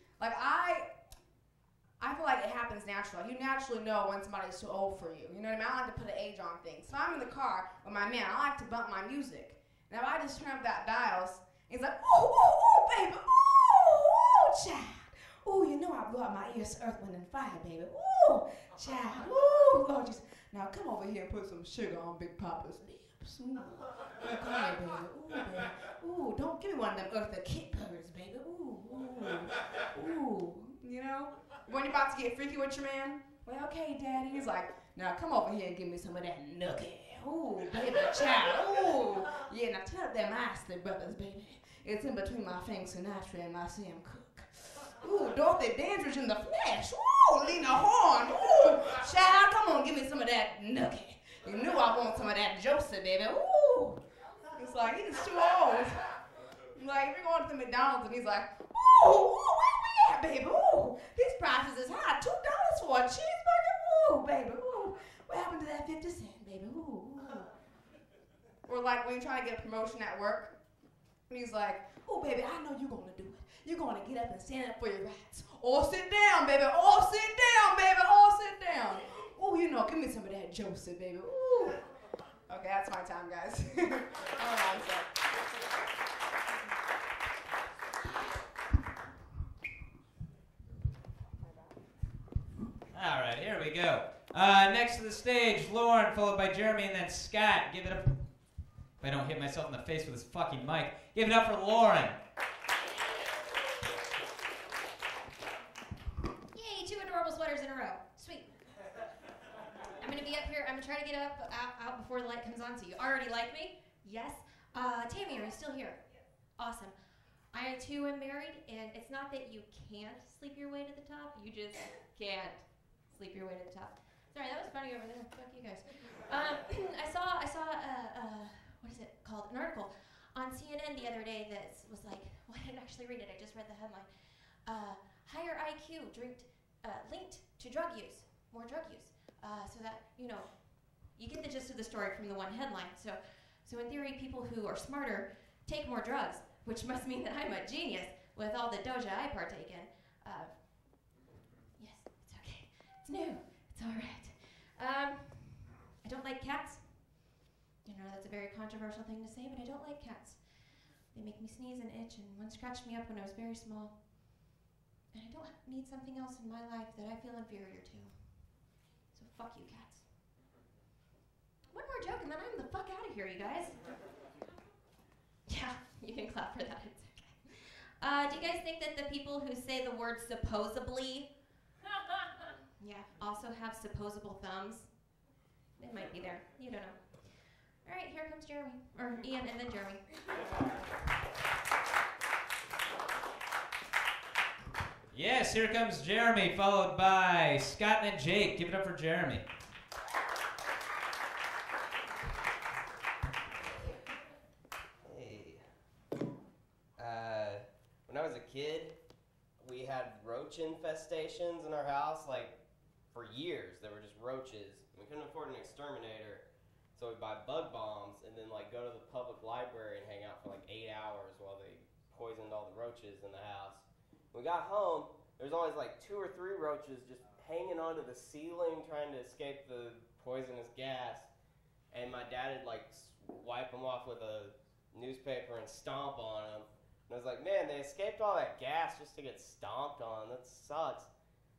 I feel like it happens naturally. You naturally know when somebody's too old for you. You know what I mean? I don't like to put an age on things. So I'm in the car with my man. I like to bump my music. Now if I just turn up that dials, he's like, ooh, ooh, ooh, baby, ooh, ooh, child. Ooh, you know I blew out my ears to Earth, Wind, and Fire, baby. Ooh, child. Ooh, Lord Jesus. Now come over here and put some sugar on Big Papa's lips. Ooh, come here, baby. Ooh, baby. Ooh, don't give me one of them Eartha Kitt birds, baby. Ooh, ooh, ooh. When you're about to get freaky with your man, well, okay, daddy. He's like, now come over here and give me some of that nookie. Ooh, baby, child. Ooh. Yeah, now turn up them Isley brothers, baby. It's in between my Frank Sinatra and my Sam Cooke. Ooh, Dorothy Dandridge in the flesh. Ooh, Lena Horne. Ooh, child, come on, give me some of that nookie. You knew I want some of that Joseph, baby. Ooh. It's he's too old. If you're going to McDonald's and he's like, ooh, ooh, where we at, baby? Ooh, these prices is high. $2 for a cheeseburger? Ooh, baby, ooh. What happened to that 50 cent, baby? Ooh, ooh. Or when you're trying to get a promotion at work, and he's like, ooh, baby, I know you're going to do it. You're going to get up and stand up for your rights. Or sit down, baby. Or sit down, baby. Or sit down. Ooh, give me some of that Joseph, baby. Ooh. Okay, that's my time, guys. All right, here we go. Next to the stage, Lorne, followed by Jeremy, and then Scott. Give it up. If I don't hit myself in the face with this fucking mic, give it up for Lauren. Yay, 2 adorable sweaters in a row. Sweet. I'm going to be up here. I'm going to try to get out before the light comes on. So you already like me? Yes. Tammy, are you still here? Awesome. I, too, am married, and it's not that you can't sleep your way to the top. You just can't sleep your way to the top. Sorry, that was funny over there. Fuck you guys. I saw what is it called? An article on CNN the other day that was well, I didn't actually read it. I just read the headline. Higher IQ linked to drug use, more drug use. So that, you get the gist of the story from the one headline. So in theory, people who are smarter take more drugs, which must mean that I'm a genius with all the doja I partake in. Yes, it's okay. It's new. It's all right. I don't like cats. That's a very controversial thing to say, but I don't like cats. They make me sneeze and itch, and one scratched me up when I was very small. And I don't need something else in my life that I feel inferior to. So fuck you, cats. One more joke, and then I'm the fuck out of here, you guys. Yeah, you can clap for that. It's okay. Do you guys think that the people who say the word supposedly also have supposable thumbs? They might be there. You don't know. All right, here comes Jeremy. Or Ian and then Jeremy. Yes, here comes Jeremy, followed by Scott and then Jake. Give it up for Jeremy. Hey. When I was a kid, we had roach infestations in our house, for years. There were just roaches. We couldn't afford an exterminator, so we'd buy bug bombs and then, go to the public library and hang out for, 8 8 hours while they poisoned all the roaches in the house. When we got home, there was always like 2 or 3 roaches just hanging onto the ceiling trying to escape the poisonous gas. And my dad would like wipe them off with a newspaper and stomp on them. And I was like, man, they escaped all that gas just to get stomped on. That sucks.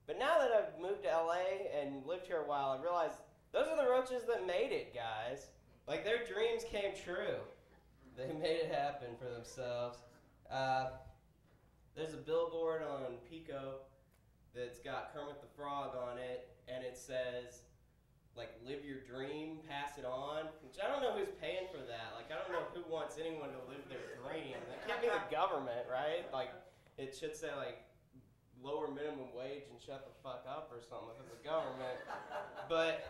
But now that I've moved to LA and lived here a while, I realized those are the roaches that made it, guys. Like, their dreams came true. They made it happen for themselves. There's a billboard on Pico that's got Kermit the Frog on it, and it says, like, live your dream, pass it on. Which I don't know who's paying for that. Like, I don't know who wants anyone to live their dream. That can't be the government, right? Like, it should say, like, lower minimum wage and shut the fuck up or something if it's the government. But,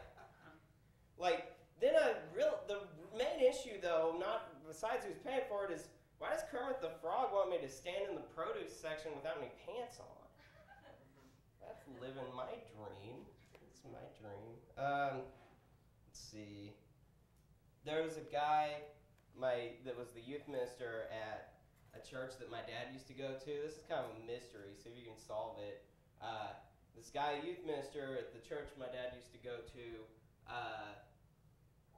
like, then the main issue, though, not besides who's paying for it, is why does Kermit the Frog want me to stand in the produce section without any pants on? That's living my dream. It's my dream. Let's see. There was a guy that was the youth minister at a church that my dad used to go to. This is kind of a mystery, see if you can solve it. This guy, youth minister at the church my dad used to go to,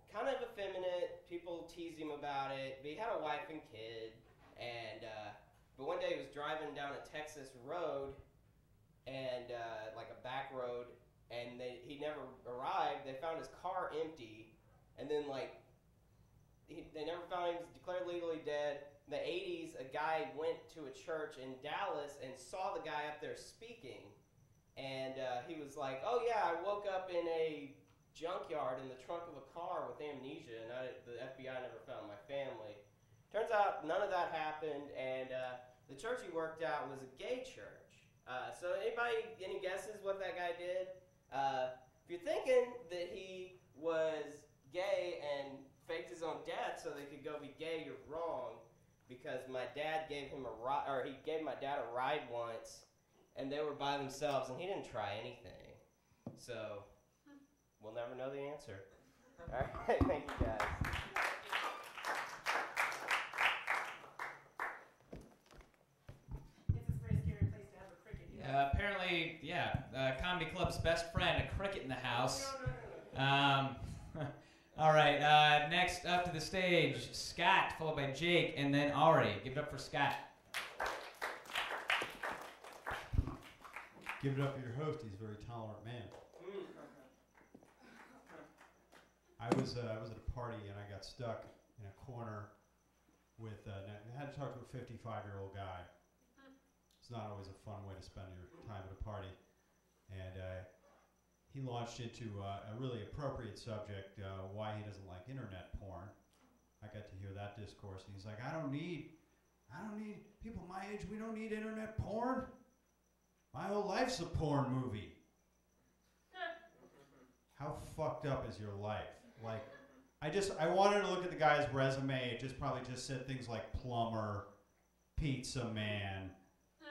kind of effeminate. People teased him about it, but he had a wife and kid. And but one day he was driving down a Texas road, and like a back road, and he never arrived. They found his car empty, and then like they never found him. He was declared legally dead. In the 80s, a guy went to a church in Dallas and saw the guy up there speaking, and he was like, "Oh yeah, I woke up in a junkyard in the trunk of a car with amnesia, and the FBI never found my family." Turns out none of that happened, and the church he worked at was a gay church. So any guesses what that guy did? If you're thinking that he was gay and faked his own death so they could go be gay, you're wrong. Because my dad gave him he gave my dad a ride once, and they were by themselves, and he didn't try anything. So we'll never know the answer. All right, thank you guys. It's a very scary place to have a cricket. Apparently, comedy club's best friend, a cricket in the house. All right, next up to the stage, Scott, followed by Jake, and then Ari. Give it up for Scott. Give it up for your host. He's a very tolerant man. I was at a party and I got stuck in a corner with. I had to talk to a 55-year-old guy. It's not always a fun way to spend your time at a party, and he launched into a really appropriate subject, why he doesn't like internet porn. I got to hear that discourse, and he's like, I don't need people my age, we don't need internet porn. My whole life's a porn movie. How fucked up is your life? Like, I wanted to look at the guy's resume. It probably said things like plumber, pizza man,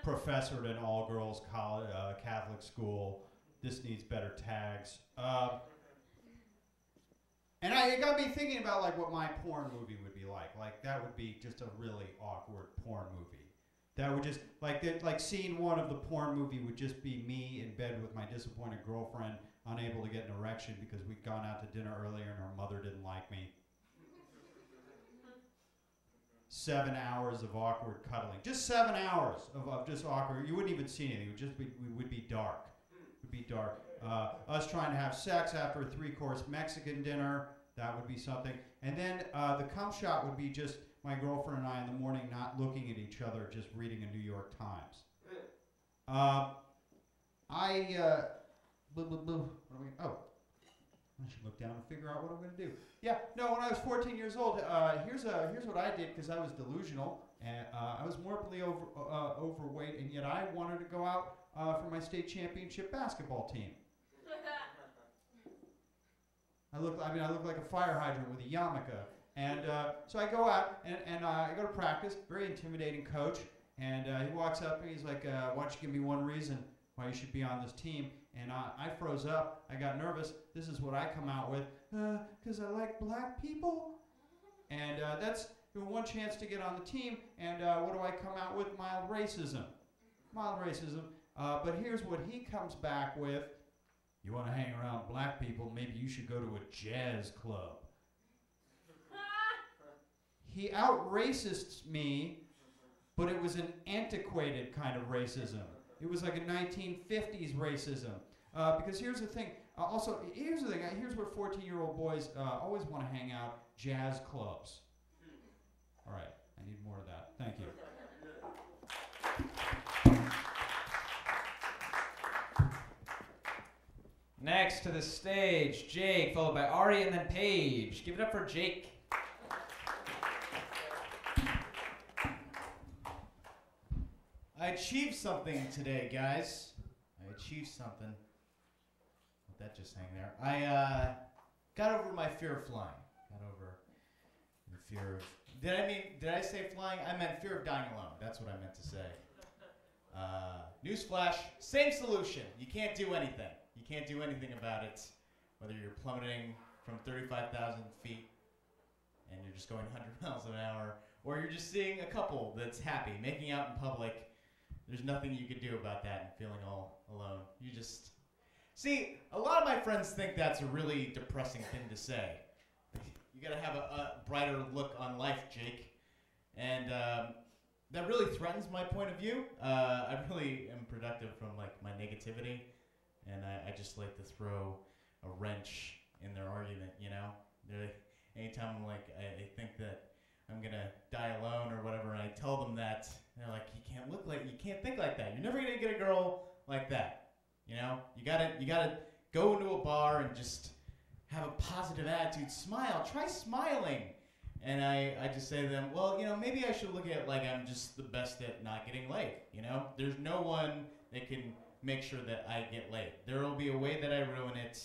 professor at an all-girls college, Catholic school. This needs better tags. And it got me thinking about like what my porn movie would be like. Like that would be just a really awkward porn movie. That would just like scene one of the porn movie would just be me in bed with my disappointed girlfriend, unable to get an erection because we'd gone out to dinner earlier and her mother didn't like me. 7 hours of awkward cuddling. Just 7 hours of just awkward. You wouldn't even see anything. It would be dark. Be dark. Us trying to have sex after a 3-course Mexican dinner, that would be something. And then the cum shot would be just my girlfriend and I in the morning not looking at each other, just reading a New York Times. I should look down and figure out what I'm going to do. Yeah, no, when I was 14 years old, here's what I did because I was delusional and I was morbidly overweight, and yet I wanted to go out for my state championship basketball team. I look like a fire hydrant with a yarmulke. And so I go out and I go to practice, very intimidating coach, and he walks up and he's like, why don't you give me one reason why you should be on this team? And I froze up, I got nervous. This is what I come out with, because I like black people. And that's one chance to get on the team, and what do I come out with? Mild racism. Mild racism. But here's what he comes back with. You want to hang around black people, maybe you should go to a jazz club. He out-racists me, but it was an antiquated kind of racism. It was like a 1950s racism. Because here's the thing. Here's the thing. Here's where 14-year-old boys always want to hang out, jazz clubs. All right, I need more of that. Thank you. Next to the stage, Jake, followed by Ari, and then Paige. Give it up for Jake. I achieved something today, guys. I achieved something. Let that just hang there. I got over my fear of flying. Got over the fear of... Did I say flying? I meant fear of dying alone. That's what I meant to say. Newsflash, same solution. You can't do anything. You can't do anything about it. Whether you're plummeting from 35,000 feet and you're just going 100 miles an hour, or you're just seeing a couple that's happy, making out in public. There's nothing you can do about that and feeling all alone. You just... See, a lot of my friends think that's a really depressing thing to say. You gotta have a brighter look on life, Jake. And that really threatens my point of view. I really am productive from like my negativity, and I just like to throw a wrench in their argument, you know? Anytime I'm like, I think that I'm gonna die alone or whatever, and I tell them that, they're like, you can't think like that. You're never gonna get a girl like that. You know? You gotta go into a bar and just have a positive attitude. Smile. Try smiling. And I just say to them, well, maybe I should look at it like I'm just the best at not getting laid. There's no one that can make sure that I get laid. There will be a way that I ruin it.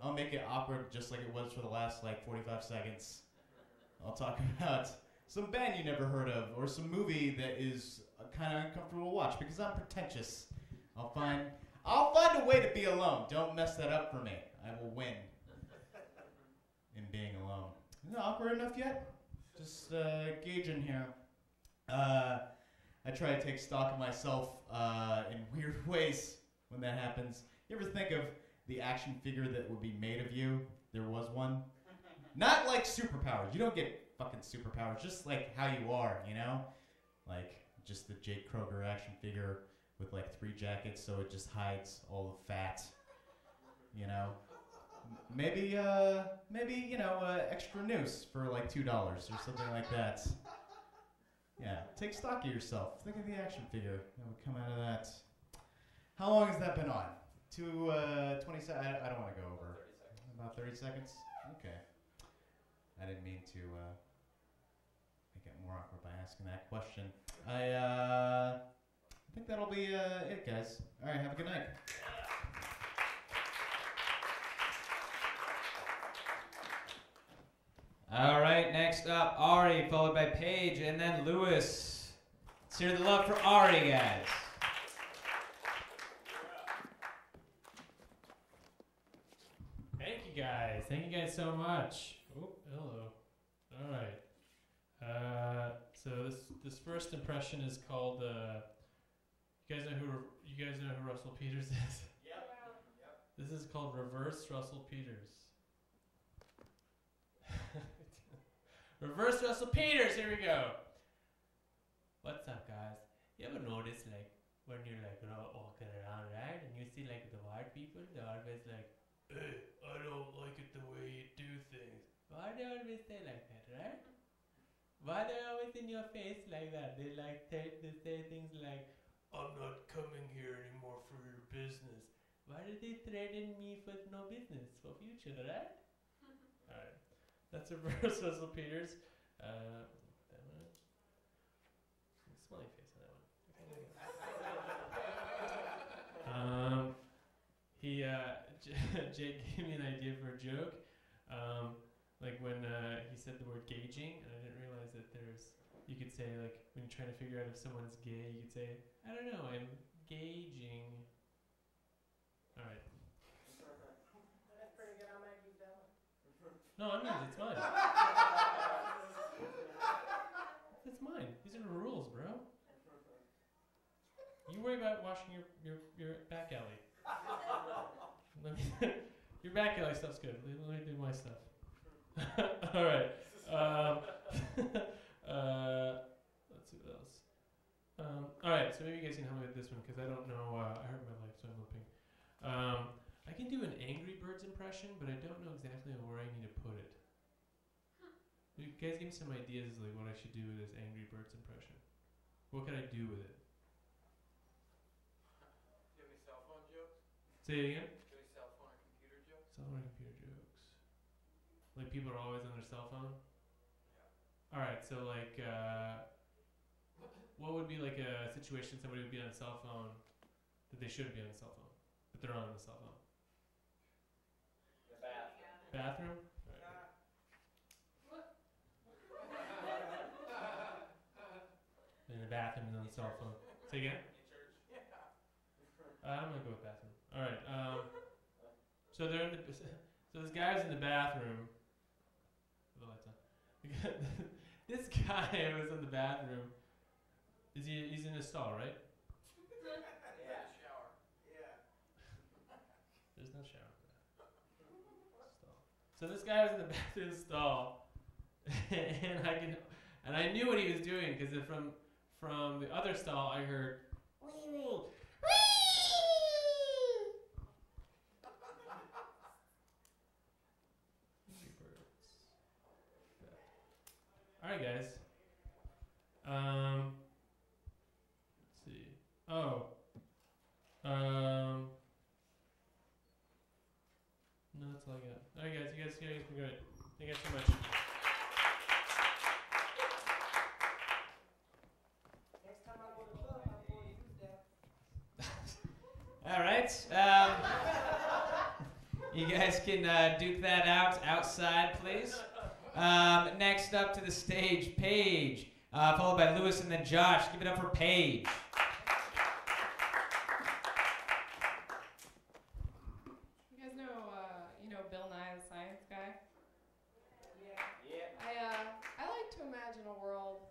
I'll make it awkward just like it was for the last 45 seconds. I'll talk about some band you never heard of, or some movie that is kind of uncomfortable to watch because I'm pretentious. I'll find a way to be alone. Don't mess that up for me. I will win in being alone. Isn't it awkward enough yet? Just gauging here. I try to take stock of myself in weird ways when that happens. You ever think of the action figure that would be made of you? There was one. Not like superpowers. You don't get fucking superpowers. Just like how you are, Like just the Jake Kroger action figure with 3 jackets so it just hides all the fat, Maybe extra noose for $2 or something like that. Yeah, take stock of yourself. Think of the action figure that would come out of that. How long has that been on? 20 seconds? I don't want to go over. About 30 seconds? Okay. I didn't mean to make it more awkward by asking that question. I think that'll be it, guys. All right, have a good night. All right, next up, Ari, followed by Paige, and then Lewis. Let's hear the love for Ari, guys. Thank you guys. Thank you guys so much. Oh, hello. All right. So this first impression is called. You guys know who Russell Peters is? Yep. This is called Reverse Russell Peters. Reverse Russell Peters. Here we go. What's up, guys? You ever notice when you're walking around, right, and you see the white people, they're always hey, I don't like it the way you do things. Why do they always say like that, right? Why they always in your face like that? They they say things like, I'm not coming here anymore for your business. Why did they threaten me for no business for future, right? Alright. That's Reverse Russell Peters. Smiley face on that one. Jake gave me an idea for a joke. When he said the word gauging, and I didn't realize that you could say when you're trying to figure out if someone's gay, you could say, I don't know, I'm gauging. All right. That's pretty good. I might use that one. No, I mean it's fine. These are the rules, bro. You worry about washing your back alley. Your back alley stuff's good. Let me do my stuff. All right. Let's see what else. All right. So maybe you guys can help me with this one because I don't know. I hurt my leg, so I'm limping. I can do an Angry Birds impression, but I don't know exactly where I need to put it. You guys give me some ideas like what I should do with this Angry Birds impression. What can I do with it? Do you have any cell phone jokes? Say it again. Do you have any cell phone or computer jokes? Cell phone and computer jokes. Like people are always on their cell phone? Yeah. Alright, so like, what would be like a situation somebody would be on a cell phone that they shouldn't be on a cell phone, but they're on the cell phone? The bathroom. Bathroom? In the bathroom and on the cell phone. Say again? In church. I'm gonna go with bathroom. All right. So they're in the. So this guy's in the bathroom. The lights on. This guy was in the bathroom. Is he? He's in his stall, right? Yeah. Shower. Yeah. There's no shower for that. Stall. So this guy was in the bathroom stall, and I knew what he was doing because from the other stall I heard. All right, guys. Let's see. Oh. No, that's all I got. All right, guys. You guys been great. Thank you guys so much. Next time I go to the club, I'm going to use that. All right. You guys can duke that out outside, please. Next up to the stage, Paige, followed by Lewis and then Josh. Give it up for Paige. You guys know, Bill Nye the Science Guy? Yeah. I like to imagine a world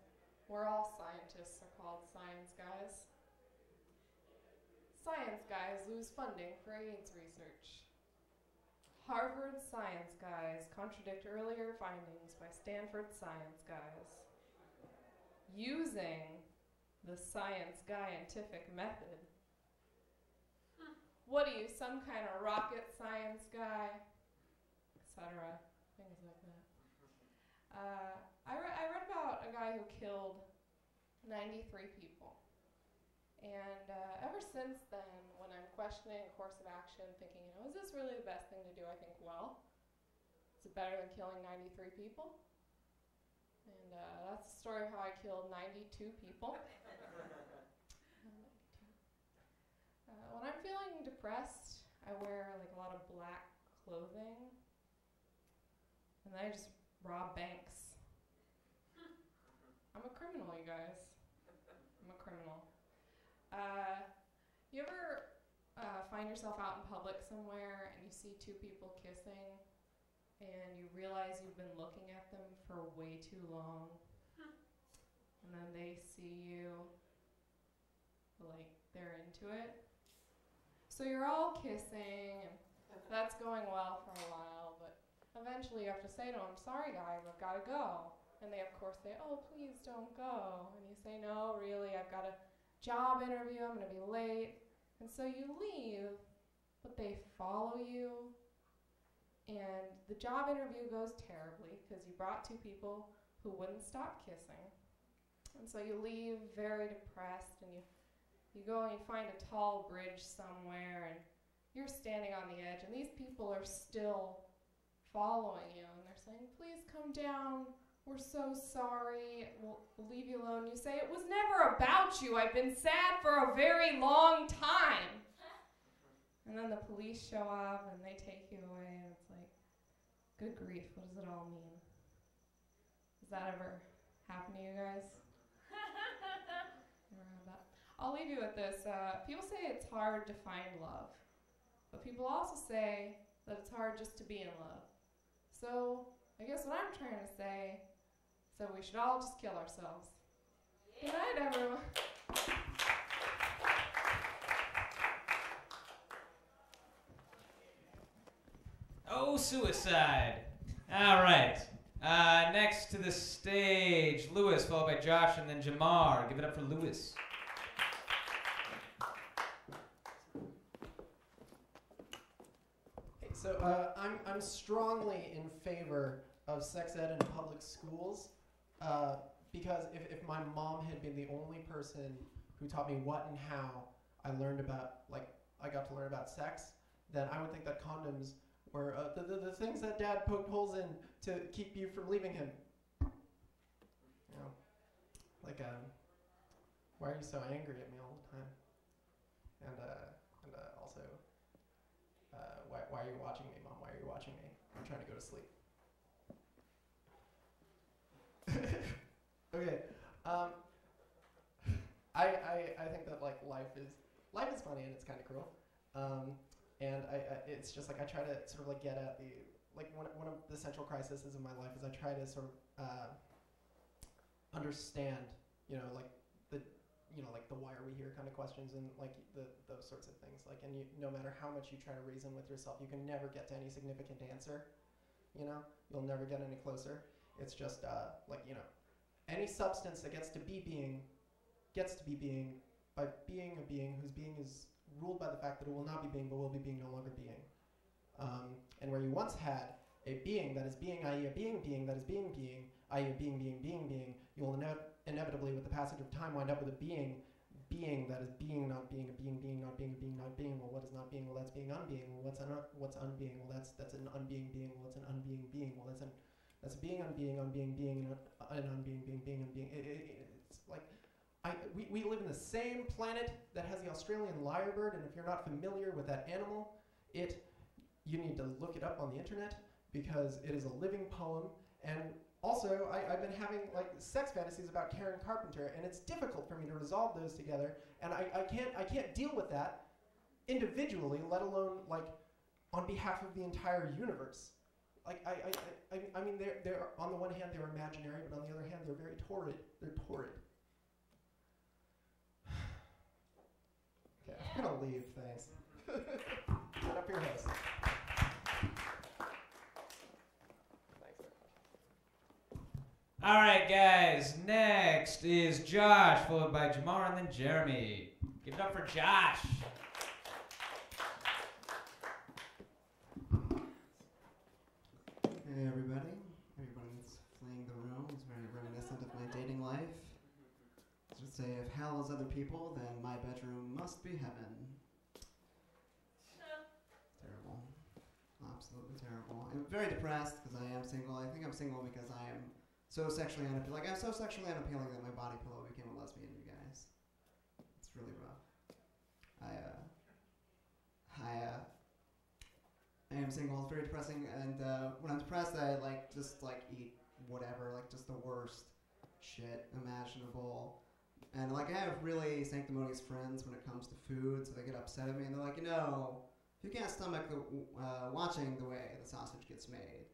where all scientists are called science guys. Science guys lose funding for AIDS research. Harvard science guys contradict earlier findings by Stanford science guys. Using the scientific method. What are you, some kind of rocket science guy? Etc. Things like that. I read about a guy who killed 93 people. And ever since then, when I'm questioning a course of action, thinking, is this really the best thing to do? I think, well, is it better than killing 93 people? And that's the story of how I killed 92 people. When I'm feeling depressed, I wear like a lot of black clothing, and then I just rob banks. I'm a criminal, you guys. I'm a criminal. You ever find yourself out in public somewhere and you see two people kissing and you realize you've been looking at them for way too long, and then they see you like they're into it? So you're all kissing and that's going well for a while, but eventually you have to say to them, sorry guys, I've got to go. And they of course say, oh please don't go. And you say, no really, I've got a job interview, I'm going to be late. And so you leave, but they follow you, and the job interview goes terribly because you brought two people who wouldn't stop kissing. And so you leave very depressed, and you go and you find a tall bridge somewhere, and you're standing on the edge, and these people are still following you, and they're saying, please come down. We're so sorry, we'll leave you alone. You say, it was never about you. I've been sad for a very long time. And then the police show up and they take you away, and it's like, good grief, what does it all mean? Does that ever happen to you guys? Never had that. I'll leave you with this. People say it's hard to find love, but people also say that it's hard just to be in love. So I guess what I'm trying to say, so we should all just kill ourselves. suicide. All right. Next to the stage, Lewis, followed by Josh, and then Jamar. Give it up for Lewis. Hey, so I'm strongly in favor of sex ed in public schools because if my mom had been the only person who taught me what and how I learned about, like, I got to learn about sex, then I would think that condoms were the things that Dad poked holes in to keep you from leaving him. You know, like, why are you so angry at me all the time? And also, why are you watching me, Mom? Why are you watching me? I'm trying to go to sleep. Okay. I think that, like, life is funny and it's kind of cruel. And it's just like I try to sort of like get at the, like, one of the central crises in my life is I try to sort of understand, like the why are we here kind of questions and like those sorts of things. Like, and no matter how much you try to reason with yourself, you can never get to any significant answer. You'll never get any closer. It's just any substance that gets to be being by being a being whose being is ruled by the fact that it will not be being, but will be being, no longer being. And where you once had a being that is being, i.e. a being that is being, i.e. a being, you will inevitably, with the passage of time, wind up with a being that is being, not being, a being, not being, a being, not being. Well, what is not being? Well, that's being unbeing. Well, what's unbeing? Well, that's an unbeing being. Well, it's an unbeing being. Well, that's being, unbeing, and an unbeing being. It's like, we live in the same planet that has the Australian lyrebird, and if you're not familiar with that animal, you need to look it up on the internet because it is a living poem. And also, I've been having like sex fantasies about Karen Carpenter, and it's difficult for me to resolve those together. And I can't deal with that individually, let alone like on behalf of the entire universe. Like I mean, they're on the one hand they're imaginary, but on the other hand they're very torrid. They're torrid. Okay, I'm gonna leave. Thanks. Get up your host. All right, guys. Next is Josh, followed by Jamar, and then Jeremy. Give it up for Josh. Hey, everybody. Everybody that's fleeing the room is very reminiscent of my dating life. Let's just say, if hell is other people, then my bedroom must be heaven. Terrible. Absolutely terrible. I'm very depressed because I am single. I think I'm single because I am so sexually unappealing. Like, I'm so sexually unappealing that my body pillow became a lesbian, you guys. It's really rough. I am single. It's very depressing, and when I'm depressed, I just eat whatever, like just the worst shit imaginable. And like I have really sanctimonious friends when it comes to food, so they get upset at me, and they're like, if you can't stomach watching the way the sausage gets made,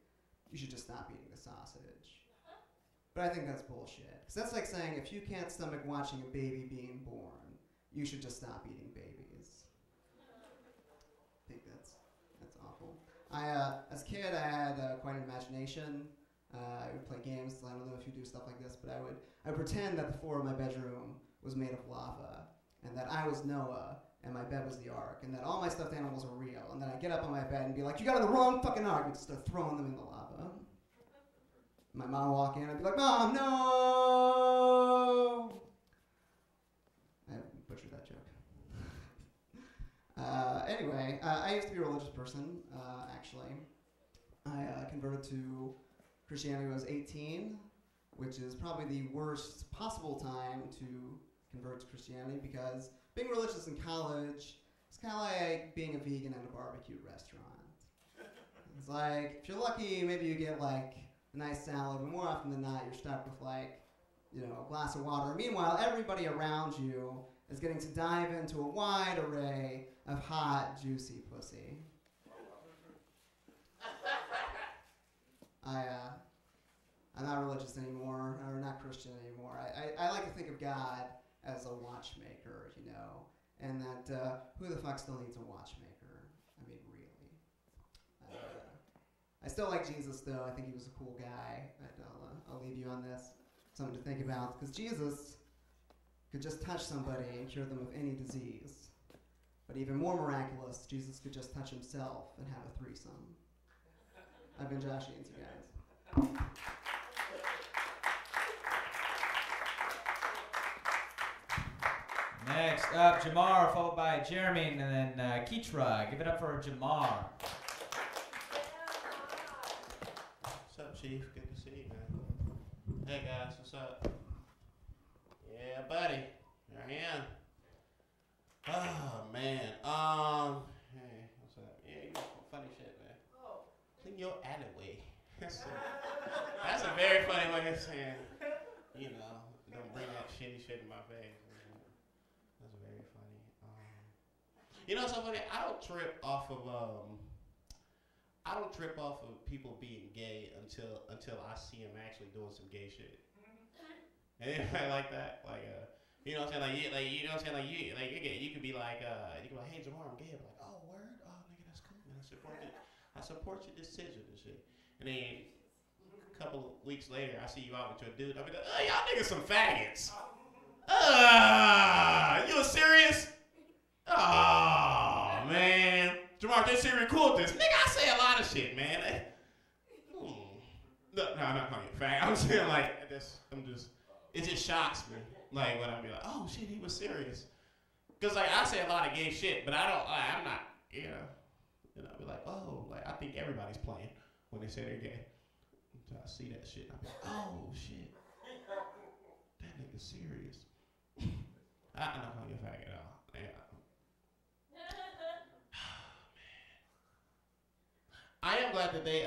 you should just stop eating the sausage. But I think that's bullshit. Because that's like saying if you can't stomach watching a baby being born, you should just stop eating babies. I think that's awful. As a kid, I had quite an imagination. I would play games. I don't know if you do stuff like this, but I would pretend that the floor of my bedroom was made of lava, and that I was Noah, and my bed was the ark, and that all my stuffed animals were real. And then I'd get up on my bed and be like, "You got on the wrong fucking ark," and just start throwing them in the lava. My mom would walk in, and I'd be like, "Mom, no!" I butchered that joke. Anyway, I used to be a religious person, actually. I converted to Christianity when I was 18, which is probably the worst possible time to convert to Christianity because being religious in college is kind of like being a vegan at a barbecue restaurant. It's like, if you're lucky, maybe you get like a nice salad, but more often than not, you're stuck with like, a glass of water. Meanwhile, everybody around you is getting to dive into a wide array of hot, juicy pussy. I'm not religious anymore, or not Christian anymore. I like to think of God as a watchmaker, and that who the fuck still needs a watchmaker? I mean, really. I still like Jesus, though. I think he was a cool guy. I'll leave you on this. Something to think about. Because Jesus could just touch somebody and cure them of any disease. But even more miraculous, Jesus could just touch himself and have a threesome. I've been Josh Yancey, guys. Next up, Jamar, followed by Jeremy, and then Keitra. Give it up for Jamar. What's up, Chief? Good to see you, man. Hey, guys, what's up? Yeah, buddy. Here I am. Oh, man. Hey, what's up? Yeah, you got some funny shit, man. It's in your alleyway. That's a very funny way of saying, you know, don't bring that shitty shit in my face. That's very funny. You know what's so funny? I don't trip off of people being gay until I see them actually doing some gay shit. Anybody like that? Like you know what I'm saying? You know what I'm saying? You could be like, hey Jamar, I'm gay. I'm like, oh word, oh nigga, that's cool, man. I support your decision and shit. And then a couple of weeks later, I see you out with your dude. I'll be like, oh, y'all niggas some faggots. You was serious? Oh man, Jamar, this serious cool with this. Nigga, I say a lot of shit, man. No, I'm not calling you a fag. I'm saying like, it just shocks me. Like when I be like, oh shit, he was serious. Cause like I say a lot of gay shit, but I'm not, you know. And I'll be like, oh, like I think everybody's playing when they say they're gay. So I see that shit, I'll be like, oh shit, that nigga's serious. I'm not calling you a fag at all. Yeah. I am glad that they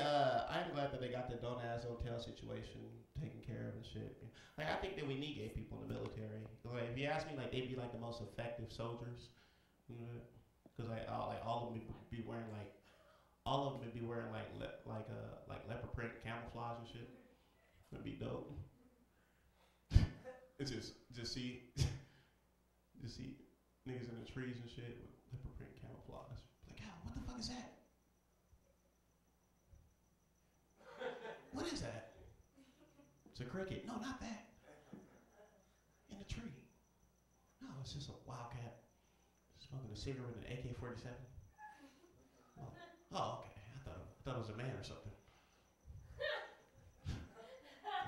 got the don't ask, don't tell situation taken care of and shit. Like I think that we need gay people in the military. Like if you ask me, like they'd be like the most effective soldiers, you know, because like all of them would be wearing like leopard print camouflage and shit. That'd be dope. It's just see niggas in the trees and shit with leopard print camouflage. Like, oh, what the fuck is that? What is that? It's a cricket. No, not that. In the tree. No, it's just a wildcat smoking a cigarette with an AK-47. Oh, okay. I thought it was a man or something.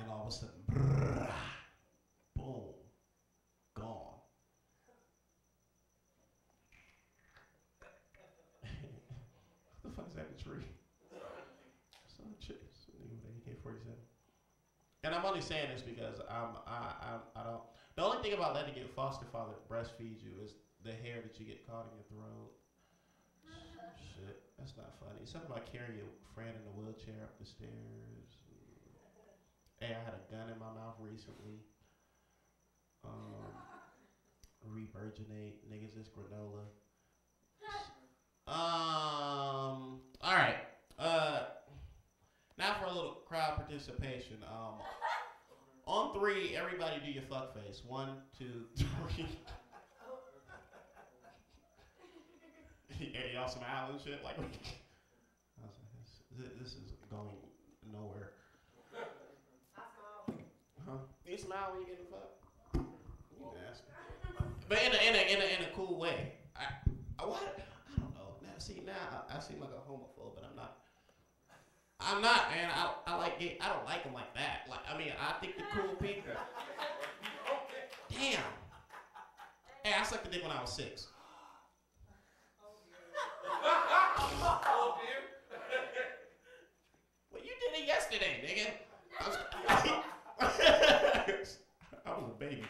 And all of a sudden, brrrr, boom, gone. What the fuck is that in the tree? Some chick, some nigga with an AK-47. And I'm only saying this because I don't. The only thing about letting your foster father breastfeed you is the hair that you get caught in your throat. Shit, that's not funny. Something about carrying your friend in a wheelchair up the stairs. Hey, I had a gun in my mouth recently. Revirginate niggas is granola. All right. Now for a little crowd participation. On 3, everybody do your fuck face. 1, 2, 3. Y'all smile and shit like. This is going nowhere. Huh? You smile when you get the fuck? You nasty. But in a cool way. I don't know. Now I seem like a homophobe, but I'm not. Man. I like gay. I don't like them like that. Like I mean, I think the cool people. Damn. Hey, I sucked a dick when I was 6. Well, you did it yesterday, nigga. I was a baby.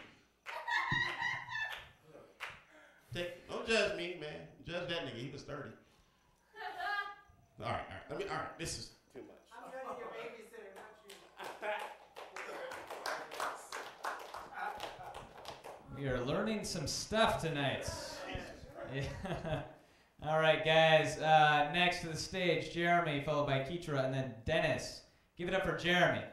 Don't judge me, man. Judge that nigga. He was 30. All right. This is too much. I'm judging your babysitter, not you. We are learning some stuff tonight. Yeah. All right, guys. Next to the stage, Jeremy, followed by Keitra, and then Dennis. Give it up for Jeremy.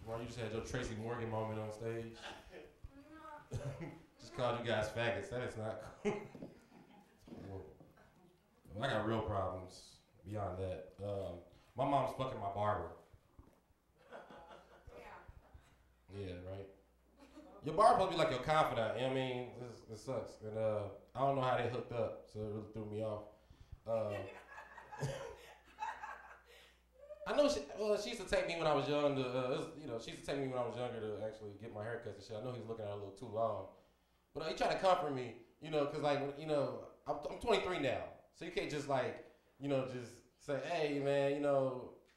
Well, you just had your Tracy Morgan moment on stage. Just called you guys faggots. That is not cool. I got real problems beyond that. My mom's fucking my barber. Yeah, right. Your barber supposed to be like your confidant, you know what I mean? It sucks. And I don't know how they hooked up, so it really threw me off. I know she used to take me when I was young she used to take me when I was younger to actually get my hair cut and shit. I know he was looking at it a little too long. But he tried to comfort me, cause like, I'm 23 now. So you can't just like, just say, hey man,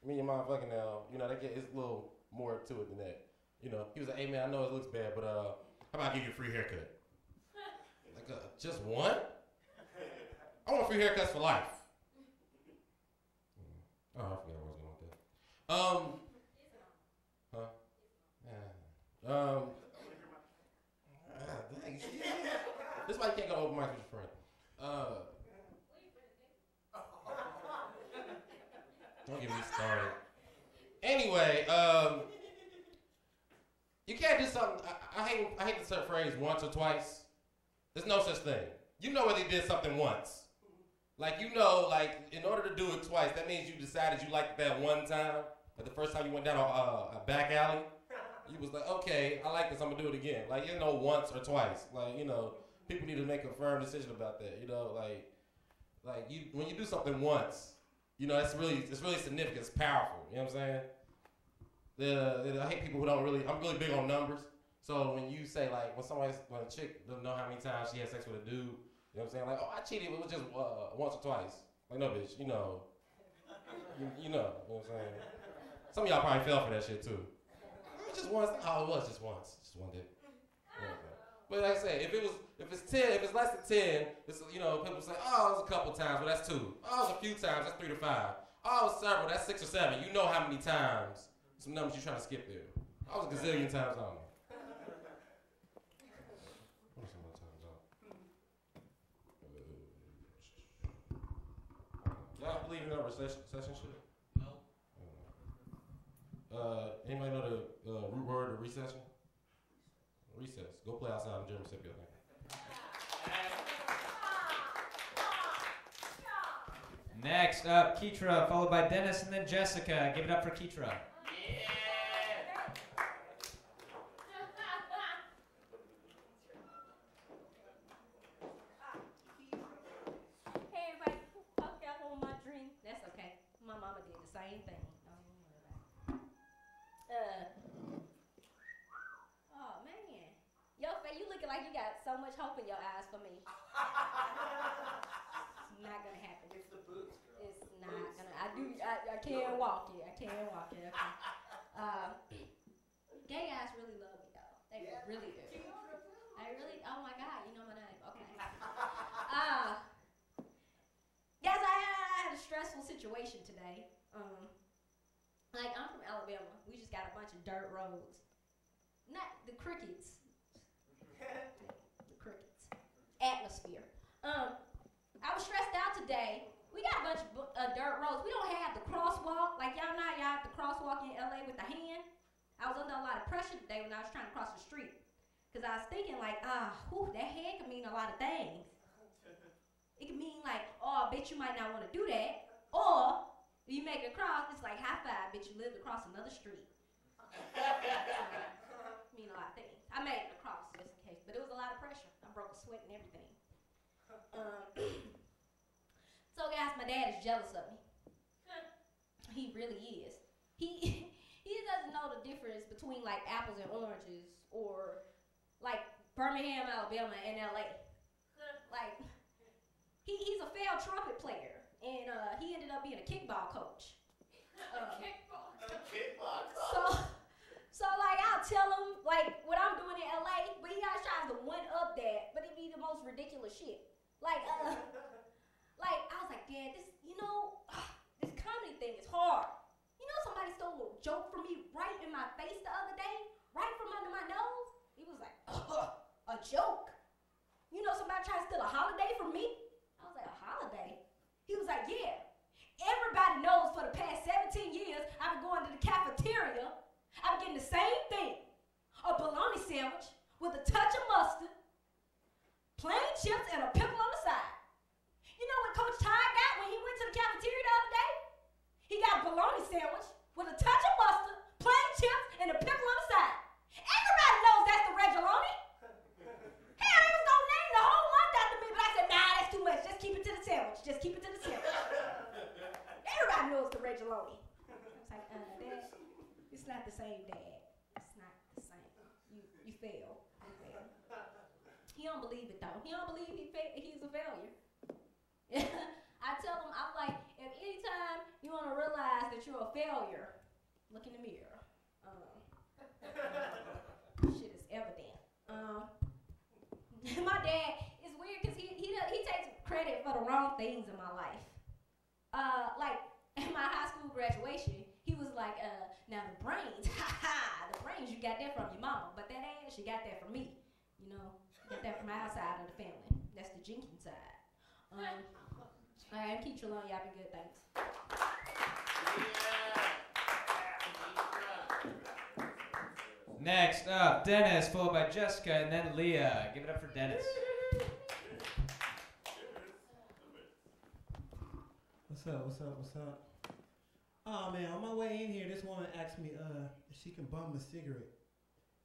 me and mom fucking now. It's a little more to it than that. He was like, hey man, I know it looks bad, but how about I give you a free haircut? Like, just one? I want free haircuts for life. Oh, I forgot where I was going with that. Dang, this is why you can't go open mic with your friend. Don't get me started. Anyway, you can't do something. I hate the phrase once or twice. There's no such thing. You know whether you did something once. Like, in order to do it twice, that means you decided you liked that one time. Like the first time you went down a back alley, you was like, okay, I like this, I'm gonna do it again. Like, once or twice. Like, people need to make a firm decision about that. When you do something once, it's really significant, it's powerful. You know what I'm saying? I hate people who I'm really big on numbers. So when you say like, when a chick doesn't know how many times she had sex with a dude, you know what I'm saying? Like, oh, I cheated, it was just once or twice. Like, no, bitch, you know what I'm saying? Some of y'all probably fell for that shit too. It was just once. Oh, it was just once. Just one day. But like I said, if it's less than 10, it's, people say, oh, it was a couple times, well, that's 2. Oh, it was a few times, that's 3 to 5. Oh, it was several, that's 6 or 7. You know how many times, some numbers you're trying to skip there. I was a gazillion times, I don't know. Y'all believe in that recession shit? No. Anybody know the root word of recession? Recess. Go play outside in German Mississippi, I think. Next up, Keitra, followed by Dennis and then Jessica. Give it up for Keitra. Like you got so much hope in your eyes for me. It's not gonna happen. It's the boots, girl. It's not gonna. I can't walk it. I can't walk it. Okay. Gay guys really love me though. They really do. Oh my God, you know my name. Okay. Guys, I had a stressful situation today. Like I'm from Alabama. We just got a bunch of dirt roads. Not the crickets. The crickets. Atmosphere. I was stressed out today. We got a bunch of dirt roads. We don't have the crosswalk. Like y'all know, y'all have the crosswalk in LA with the hand. I was under a lot of pressure today when I was trying to cross the street. Because I was thinking like, that hand can mean a lot of things. It can mean like, oh, I bet you might not want to do that. Or, if you make it across, it's like, high five, bitch, you lived across another street. Mean a lot of things. I made it across just in case, but it was a lot of pressure. I broke a sweat and everything. So guys, my dad is jealous of me. He really is. He doesn't know the difference between like apples and oranges or like Birmingham, Alabama, and LA. Like he's a failed trumpet player, and he ended up being a kickball coach. So like I'll tell him like what I'm doing in LA, but he always tries to one up that, but it be the most ridiculous shit. Like I was like, Dad, this comedy thing is hard. Somebody stole a joke from me right in my face the other day, right from under my nose. He was like, a joke? Somebody tried to steal a holiday from me? I was like, a holiday? He was like, yeah. Everybody knows for the past 17 years I've been going to the cafeteria. I'm getting the same thing. A bologna sandwich with a touch of mustard, plain chips, and a pickle on the side. You know what Coach Ty got when same, Dad. It's not the same. You fail. You fail. He don't believe it though. He don't believe he's a failure. I tell him, I'm like, if anytime you want to realize that you're a failure, look in the mirror. Shit is evident. My dad is weird because he takes credit for the wrong things in my life. Like at my high school graduation, he was like, now the brains, the brains you got that from your mama, but that ass you got that from me. You know, got that from our side of the family. That's the Jenkins side. All right, keep chilling. Y'all be good. Thanks. Next up, Dennis, followed by Jessica, and then Leah. Give it up for Dennis. What's up, what's up, what's up? Oh man, on my way in here, this woman asked me if she can bum a cigarette.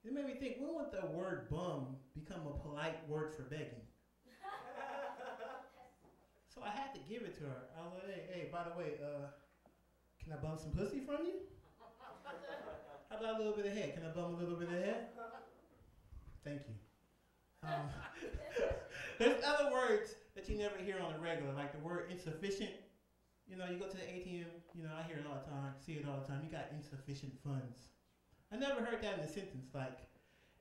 It made me think, when would the word bum become a polite word for begging? So I had to give it to her. I was like, hey, by the way, can I bum some pussy from you? How about a little bit of head? Can I bum a little bit of head? Thank you. There's other words that you never hear on the regular, like the word insufficient. You know, you go to the ATM, you know, I hear it all the time, see it all the time. You got insufficient funds. I never heard that in a sentence like,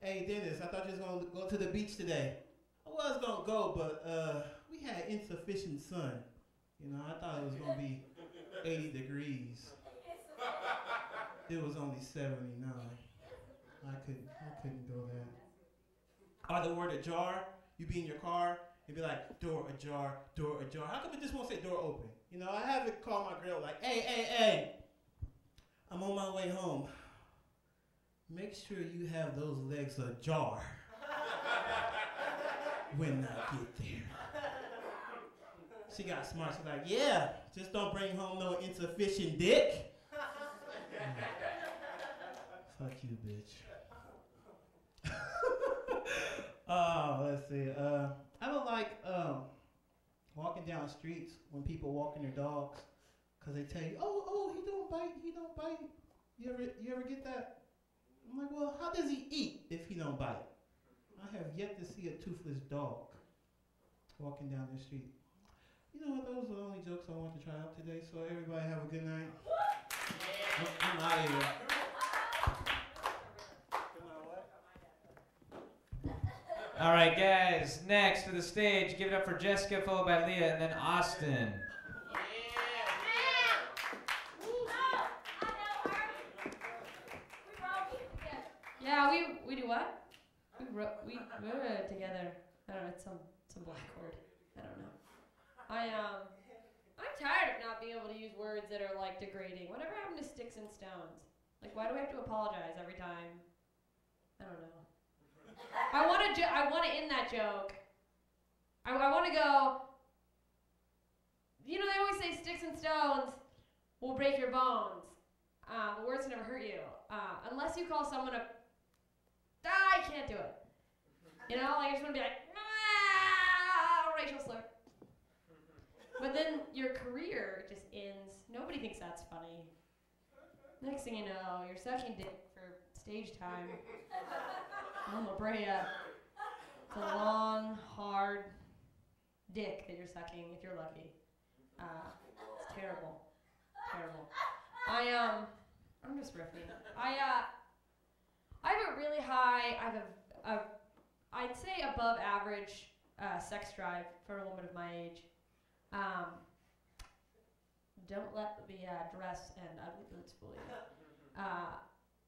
hey, Dennis, I thought you was going to go to the beach today. I was going to go, but we had insufficient sun. You know, I thought it was going to be 80 degrees. It was only 79. I couldn't go that. Or the word ajar, you be in your car, and be like, door ajar, door ajar. How come it just won't say door open? You know, I have to call my girl like, hey, I'm on my way home. Make sure you have those legs ajar when I get there. She got smart. She's like, yeah, just don't bring home no insufficient dick. Fuck you, bitch. Let's see. I don't like walking down streets when people walking their dogs, cause they tell you, oh, he don't bite. You ever get that? I'm like, well, how does he eat if he don't bite? I have yet to see a toothless dog walking down the street. You know what? Those are the only jokes I want to try out today. So everybody have a good night. I'm out of here. All right, guys, next to the stage, give it up for Jessica, followed by Leah, and then Austin. Yeah, we do what? We wrote it together. I don't know, it's some black word. I don't know. I'm tired of not being able to use words that are like degrading. Whatever happened to sticks and stones? Like, why do we have to apologize every time? I don't know. I want to end that joke. I want to go. You know, they always say sticks and stones will break your bones. But words can never hurt you. Unless you call someone a. I can't do it. You know, like I just want to be like, racial slur. But then your career just ends. Nobody thinks that's funny. Next thing you know, you're sucking dick for stage time. Mama Brea. It's a long, hard dick that you're sucking if you're lucky. It's terrible. Terrible. I'm just riffing. I have a really high, I'd say above average sex drive for a woman of my age. Don't let the dress and ugly boots fool you.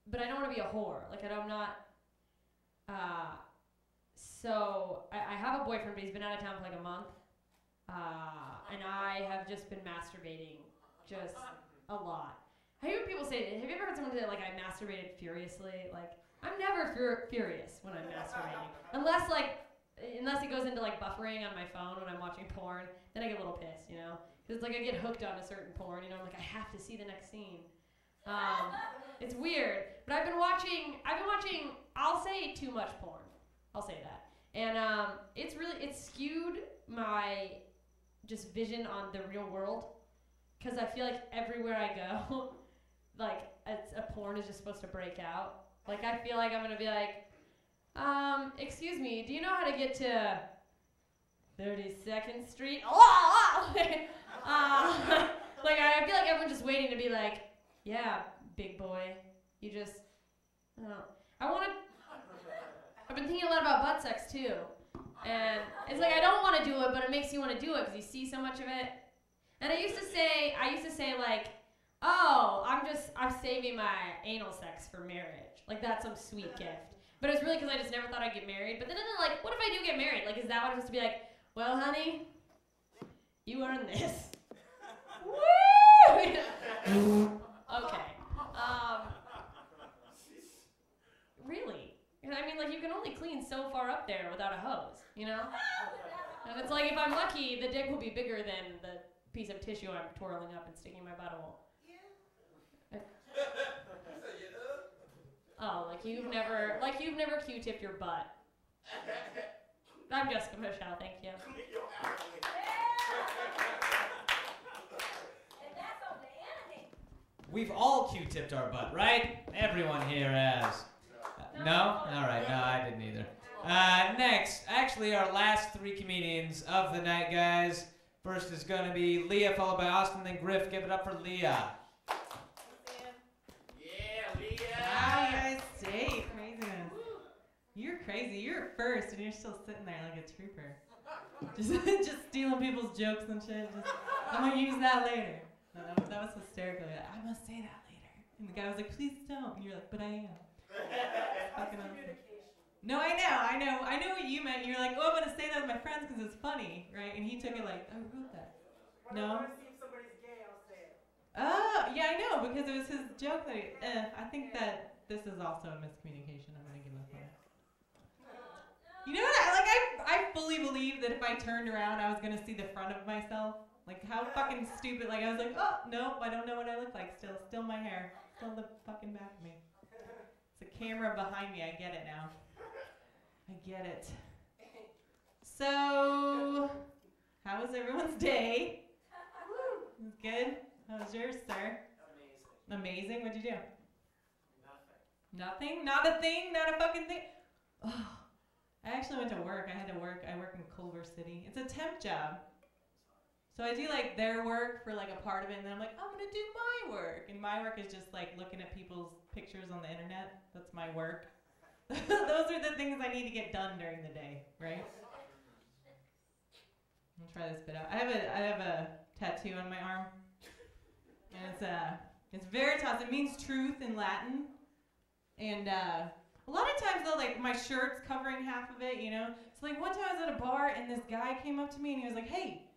But I don't want to be a whore. Like, I'm not. So I have a boyfriend, but he's been out of town for like a month. And I have just been masturbating just a lot. I hear people say, have you ever heard someone say, like, I masturbated furiously? Like, I'm never furious when I'm masturbating. Unless it goes into, like, buffering on my phone when I'm watching porn, then I get a little pissed, you know? Because it's like I get hooked on a certain porn, you know? I'm like, I have to see the next scene. It's weird. But I've been watching, I'll say too much porn. I'll say that. And it's skewed my just vision on the real world. Because I feel like everywhere I go, like, a porn is just supposed to break out. Like, I feel like I'm gonna be like, excuse me, do you know how to get to 32nd Street? Like, I feel like everyone's just waiting to be like, yeah, big boy, you just, I've been thinking a lot about butt sex too. And it's like, I don't want to do it, but it makes you want to do it because you see so much of it. And I used to say like, oh, I'm saving my anal sex for marriage. Like, that's some sweet gift. But it was really because I just never thought I'd get married. But then like, what if I do get married? Like, is that what I'm supposed to be like, well, honey, you earned this. Woo! Okay. Really? I mean, like, you can only clean so far up there without a hose, you know? And it's like, if I'm lucky, the dick will be bigger than the piece of tissue I'm twirling up and sticking in my butthole. Yeah. Oh, like you've never Q-tipped your butt. I'm Jessica Michelle, thank you. We've all Q-tipped our butt, right? Everyone here has. No? All right, no, I didn't either. Next, actually our last three comedians of the night, guys. First is going to be Leah, followed by Austin, then Griff. Give it up for Leah. Yeah, Leah. Wow, you guys stay. Craziness. You're crazy. You're first, and you're still sitting there like a trooper. Just stealing people's jokes and shit. I'm going to use that later. No, that was hysterical. Like, I must say that later. And the guy was like, please don't. And you're like, but I am. Fucking awesome. No, I know what you meant. You're like, oh, I'm gonna say that with my friends because it's funny, right? And he took it like, oh, who wrote that? When No. I want to see if somebody's gay, I'll say it. Oh, yeah, I know because it was his joke that I think that this is also a miscommunication. I'm gonna give up on it. You know what? I fully believe that if I turned around, I was gonna see the front of myself. Like, how fucking stupid! Like, I was like, oh, nope, I don't know what I look like. Still my hair, still the fucking back of me. It's a camera behind me. I get it now. I get it. So, how was everyone's day? It was good. How was yours, sir? Amazing. What'd you do? Nothing. Not a thing. Not a fucking thing. Oh, I actually went to work. I had to work. I work in Culver City. It's a temp job. So I do like their work for like a part of it, and then I'm like, I'm gonna do my work. And my work is just like looking at people's pictures on the internet. That's my work. Those are the things I need to get done during the day, right? I'll try this bit out. I have a tattoo on my arm, and it's Veritas. It means truth in Latin, and a lot of times though, like my shirt's covering half of it, you know. So like one time I was at a bar, and this guy came up to me, and he was like, "Hey,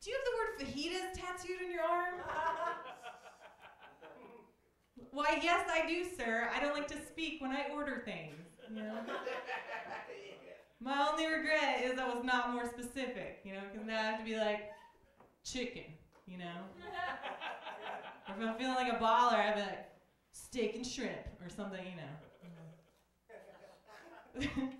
do you have the word fajitas tattooed on your arm?" Why, yes, I do, sir. I don't like to speak when I order things, you know? My only regret is I was not more specific, you know, because now I have to be like, chicken, you know? Or if I'm feeling like a baller, I'd be like, steak and shrimp, or something, you know?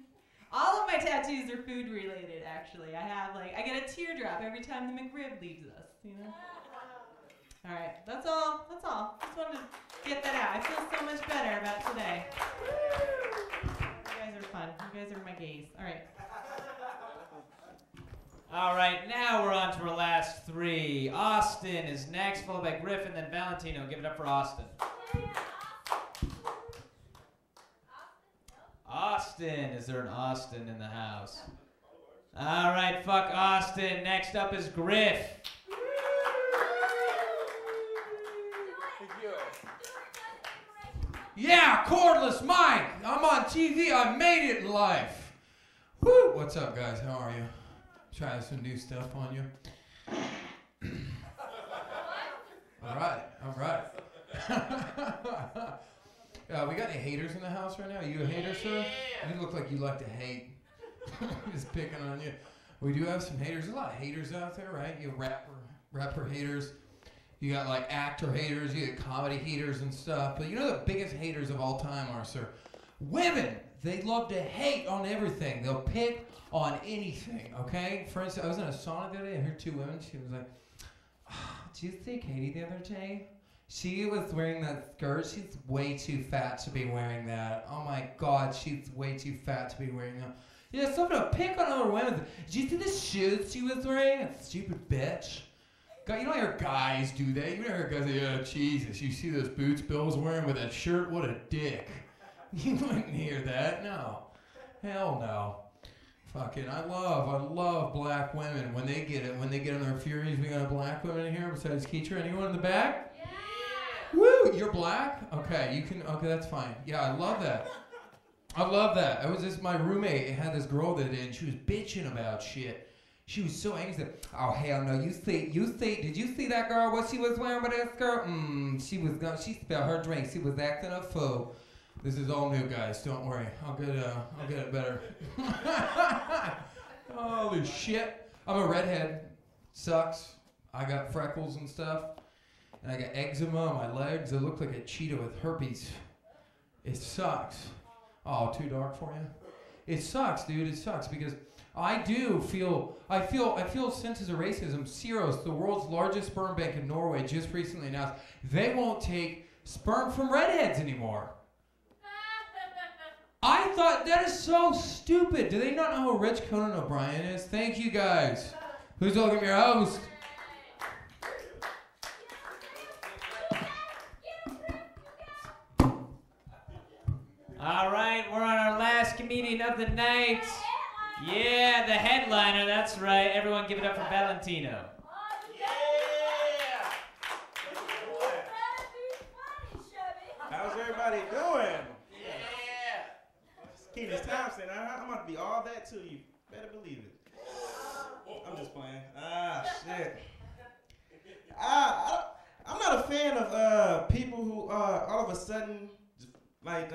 All of my tattoos are food related, actually. I get a teardrop every time the McRib leaves us, you know? All right, that's all. Just wanted to get that out. I feel so much better about today. You guys are fun. You guys are my gays. All right. All right, now we're on to our last three. Austin is next, followed by Griff, and then Valentino. Give it up for Austin. Austin. Is there an Austin in the house? All right, fuck Austin. Next up is Griff. Yeah, cordless mic. I'm on TV. I made it in life. Woo! What's up, guys? How are you? Trying some new stuff on you. All right. We got any haters in the house right now? Are you a hater, sir? You look like you like to hate. Just picking on you. We do have some haters. There's a lot of haters out there, right? You rapper haters. You got like actor haters, you got comedy haters and stuff. But you know the biggest haters of all time are, sir? Women. They love to hate on everything. They'll pick on anything, okay? For instance, I was in a sauna the other day. I heard two women. She was like, did you see Katie the other day? She was wearing that skirt. She's way too fat to be wearing that. Oh my God, she's way too fat to be wearing that. Yeah, something to pick on other women. Did you see the shoes she was wearing? That stupid bitch. God, you don't hear guys do that. You don't hear guys say, "Oh, Jesus, you see those boots Bill was wearing with that shirt? What a dick." You wouldn't hear that. No. Hell no. Fucking, I love black women when they get it. When they get in their furies, we got black women in here besides Keitra. Anyone in the back? Yeah. Woo! You're black? Okay, you can. Okay, that's fine. Yeah, I love that. I love that. I was just my roommate had this girl that did, and she was bitching about shit. She was so angry. She said, "Oh hell no! You see? Did you see that girl? What she was wearing with that skirt? She spilled her drink. She was acting a fool." This is all new, guys. Don't worry. I'll get it better. Holy shit! I'm a redhead. Sucks. I got freckles and stuff, and I got eczema on my legs. I look like a cheetah with herpes. It sucks. Oh, too dark for you? It sucks, dude. It sucks because I feel senses of racism. Ceros, the world's largest sperm bank in Norway, just recently announced they won't take sperm from redheads anymore. I thought that is so stupid. Do they not know how rich Conan O'Brien is? Thank you guys. Please welcome your host. All right, we're on our last comedian of the night. Yeah, the headliner, that's right. Everyone give it up for Valentino. How's everybody doing? Keith Thompson, I'm about to be all that to you. Better believe it. I'm just playing. Shit. I'm not a fan of people who all of a sudden make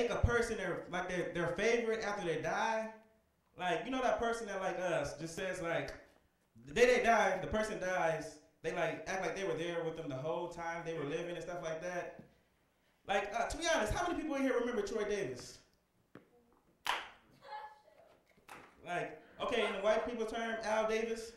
a person their favorite after they die. Like, you know that person that like us just says like the day they die, the person dies, they like act like they were there with them the whole time they were living and stuff like that. Like, to be honest, how many people in here remember Troy Davis? Like, okay, in the white people term, Al Davis?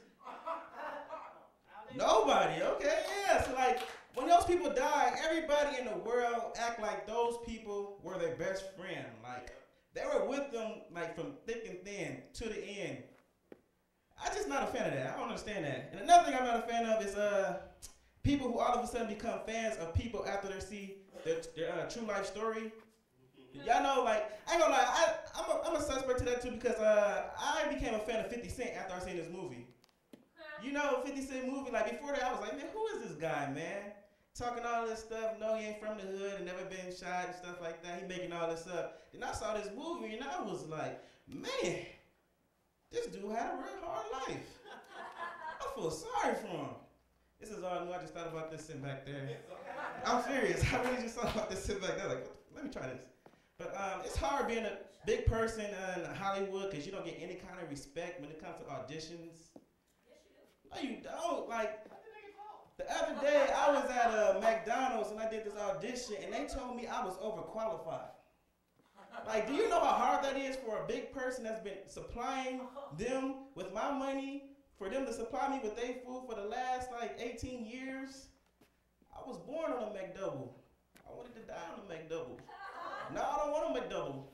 Nobody, okay, yeah. So like, when those people die, everybody in the world act like those people were their best friend. Like, they were with them like from thick and thin to the end. I'm just not a fan of that. I don't understand that. And another thing I'm not a fan of is people who all of a sudden become fans of people after they see their true life story. Y'all know, like, I ain't gonna lie, I'm a suspect to that too because I became a fan of 50 Cent after I seen this movie. You know, 50 Cent movie, like before that I was like, man, who is this guy, man? Talking all this stuff, no, he ain't from the hood and never been shot and stuff like that. He making all this up. Then I saw this movie and I was like, man, this dude had a real hard life. I feel sorry for him. This is all new. I just thought about this sitting back there. I'm serious. I really just thought about this sitting back there. Like, let me try this. But it's hard being a big person in Hollywood because you don't get any kind of respect when it comes to auditions. No, you don't. Like, the other day I was at McDonald's and I did this audition and they told me I was overqualified. Like, do you know how hard that is for a big person that's been supplying them with my money, for them to supply me with their food for the last like 18 years? I was born on a McDouble. I wanted to die on a McDouble. Now I don't want a McDouble.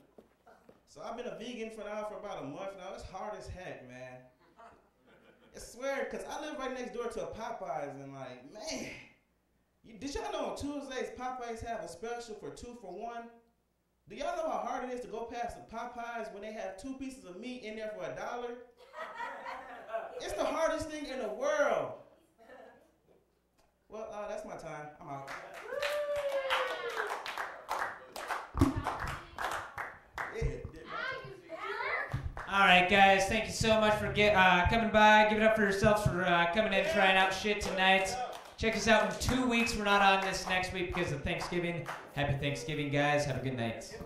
So I've been a vegan for about a month now. It's hard as heck, man. I swear, because I live right next door to a Popeyes and like, man, did y'all know on Tuesdays Popeyes have a special for 2 for $1? Do y'all know how hard it is to go past the Popeyes when they have 2 pieces of meat in there for $1? It's the hardest thing in the world. Well, that's my time. I'm out. All right, guys, thank you so much for coming by. Give it up for yourselves for coming in and trying out shit tonight. Check us out in 2 weeks. We're not on this next week because of Thanksgiving. Happy Thanksgiving, guys. Have a good night.